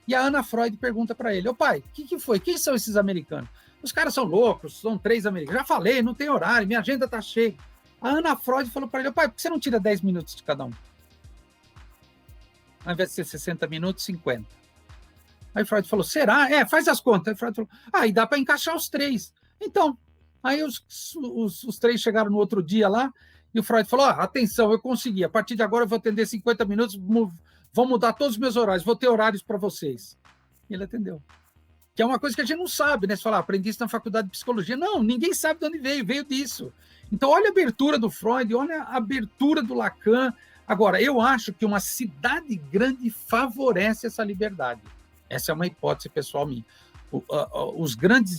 E a Ana Freud pergunta para ele, pai, o que foi? Quem são esses americanos? Os caras são loucos, são 3 americanos. Já falei, não tem horário, minha agenda tá cheia. A Ana Freud falou para ele, pai, por que você não tira 10 minutos de cada um? Ao invés de ser 60 minutos, 50. Aí o Freud falou, será? Faz as contas. Aí o Freud falou, e dá para encaixar os 3. Então, aí os 3 chegaram no outro dia lá, e o Freud falou, atenção, eu consegui, a partir de agora eu vou atender 50 minutos, vou mudar todos os meus horários, vou ter horários para vocês. E ele atendeu. Que é uma coisa que a gente não sabe, né? Você fala, aprendi isso na faculdade de psicologia. Não, ninguém sabe de onde veio disso. Então, olha a abertura do Freud, olha a abertura do Lacan. Agora, eu acho que uma cidade grande favorece essa liberdade. Essa é uma hipótese pessoal minha.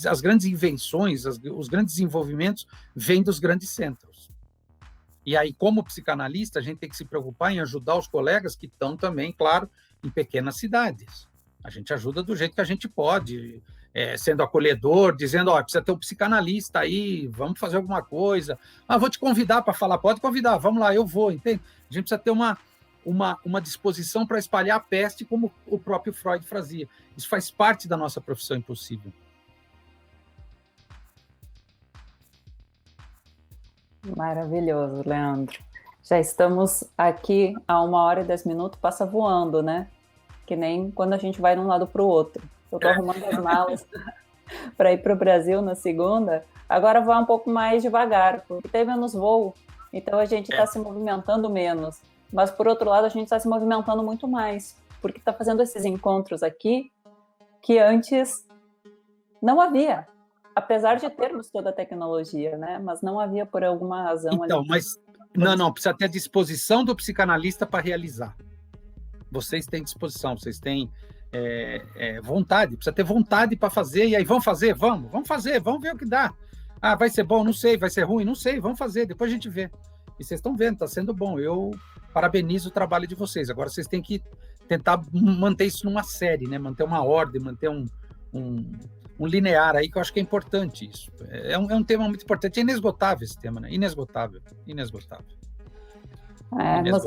As grandes invenções, os grandes desenvolvimentos vêm dos grandes centros. E aí, como psicanalista, a gente tem que se preocupar em ajudar os colegas que estão também, claro, em pequenas cidades. A gente ajuda do jeito que a gente pode, sendo acolhedor, dizendo, precisa ter um psicanalista aí, vamos fazer alguma coisa. Vou te convidar para falar, pode convidar, vamos lá, eu vou, entende? A gente precisa ter uma disposição para espalhar a peste, como o próprio Freud fazia. Isso faz parte da nossa profissão impossível. Maravilhoso, Leandro. Já estamos aqui a 1h10, passa voando, né? Que nem quando a gente vai de um lado para o outro. Eu estou arrumando as malas para ir para o Brasil na segunda, agora vai um pouco mais devagar, porque tem menos voo, então a gente está se movimentando menos. Mas, por outro lado, a gente está se movimentando muito mais, porque está fazendo esses encontros aqui que antes não havia. Apesar de termos toda a tecnologia, né? Mas não havia por alguma razão. Então, ali. Mas não, precisa ter a disposição do psicanalista para realizar. Vocês têm disposição, vocês têm vontade, precisa ter vontade para fazer, e aí vamos fazer, vamos fazer, vamos ver o que dá. Vai ser bom, não sei, vai ser ruim, não sei, vamos fazer, depois a gente vê. E vocês estão vendo, está sendo bom, eu parabenizo o trabalho de vocês. Agora vocês têm que tentar manter isso numa série, né? Manter uma ordem, manter um linear aí, que eu acho que é importante isso. É um tema muito importante, é inesgotável esse tema, né? Inesgotável. Nós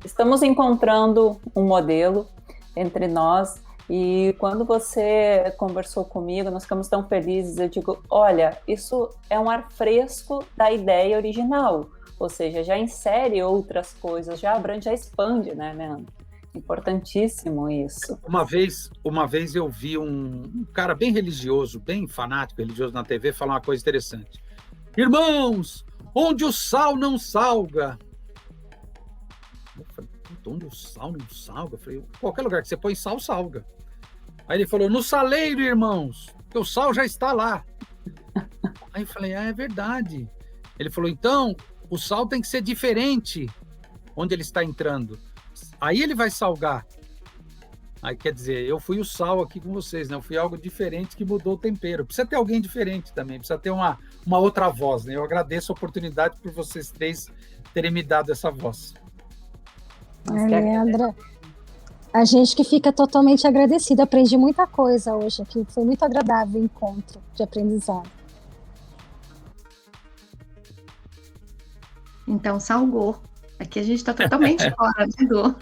estamos encontrando um modelo entre nós, e quando você conversou comigo, nós ficamos tão felizes. Eu digo, olha, isso é um ar fresco da ideia original, ou seja, já insere outras coisas, já abrange, já expande, né, Leandro? Importantíssimo isso. Uma vez eu vi um cara bem religioso, bem fanático religioso na TV, falar uma coisa interessante. Irmãos, onde o sal não salga... Eu falei, onde o sal não salga? Eu falei, qualquer lugar que você põe sal, salga. Aí ele falou, no saleiro, irmãos, porque o sal já está lá. Aí eu falei, é verdade. Ele falou, então, o sal tem que ser diferente onde ele está entrando. Aí ele vai salgar. Aí, quer dizer, eu fui o sal aqui com vocês, né? Eu fui algo diferente que mudou o tempero. Precisa ter alguém diferente também, precisa ter uma outra voz, né? Eu agradeço a oportunidade por vocês três terem me dado essa voz. Leandra, a gente que fica totalmente agradecida. Aprendi muita coisa hoje aqui. Foi muito agradável o encontro de aprendizado. Então, salgou. Aqui a gente está totalmente fora, né, Du?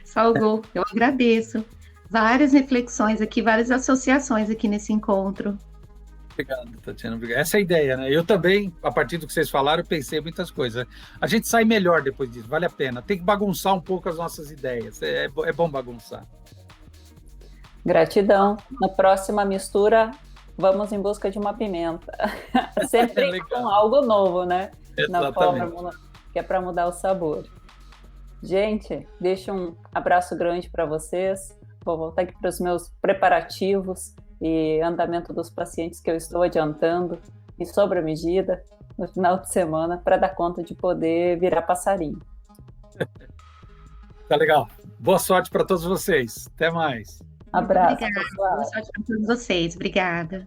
Salgou. Eu agradeço. Várias reflexões aqui, várias associações aqui nesse encontro. Obrigado, Tatiana. Obrigado. Essa é a ideia, né? Eu também, a partir do que vocês falaram, pensei em muitas coisas. A gente sai melhor depois disso, vale a pena. Tem que bagunçar um pouco as nossas ideias. É bom bagunçar. Gratidão. Na próxima mistura, vamos em busca de uma pimenta. Sempre com algo novo, né? Na fórmula, que é para mudar o sabor. Gente, deixo um abraço grande para vocês. Vou voltar aqui para os meus preparativos e andamento dos pacientes que eu estou adiantando e sobre a medida no final de semana para dar conta de poder virar passarinho. Tá legal. Boa sorte para todos vocês. Até mais. Abraço. Obrigada. Boa sorte para todos vocês. Obrigada.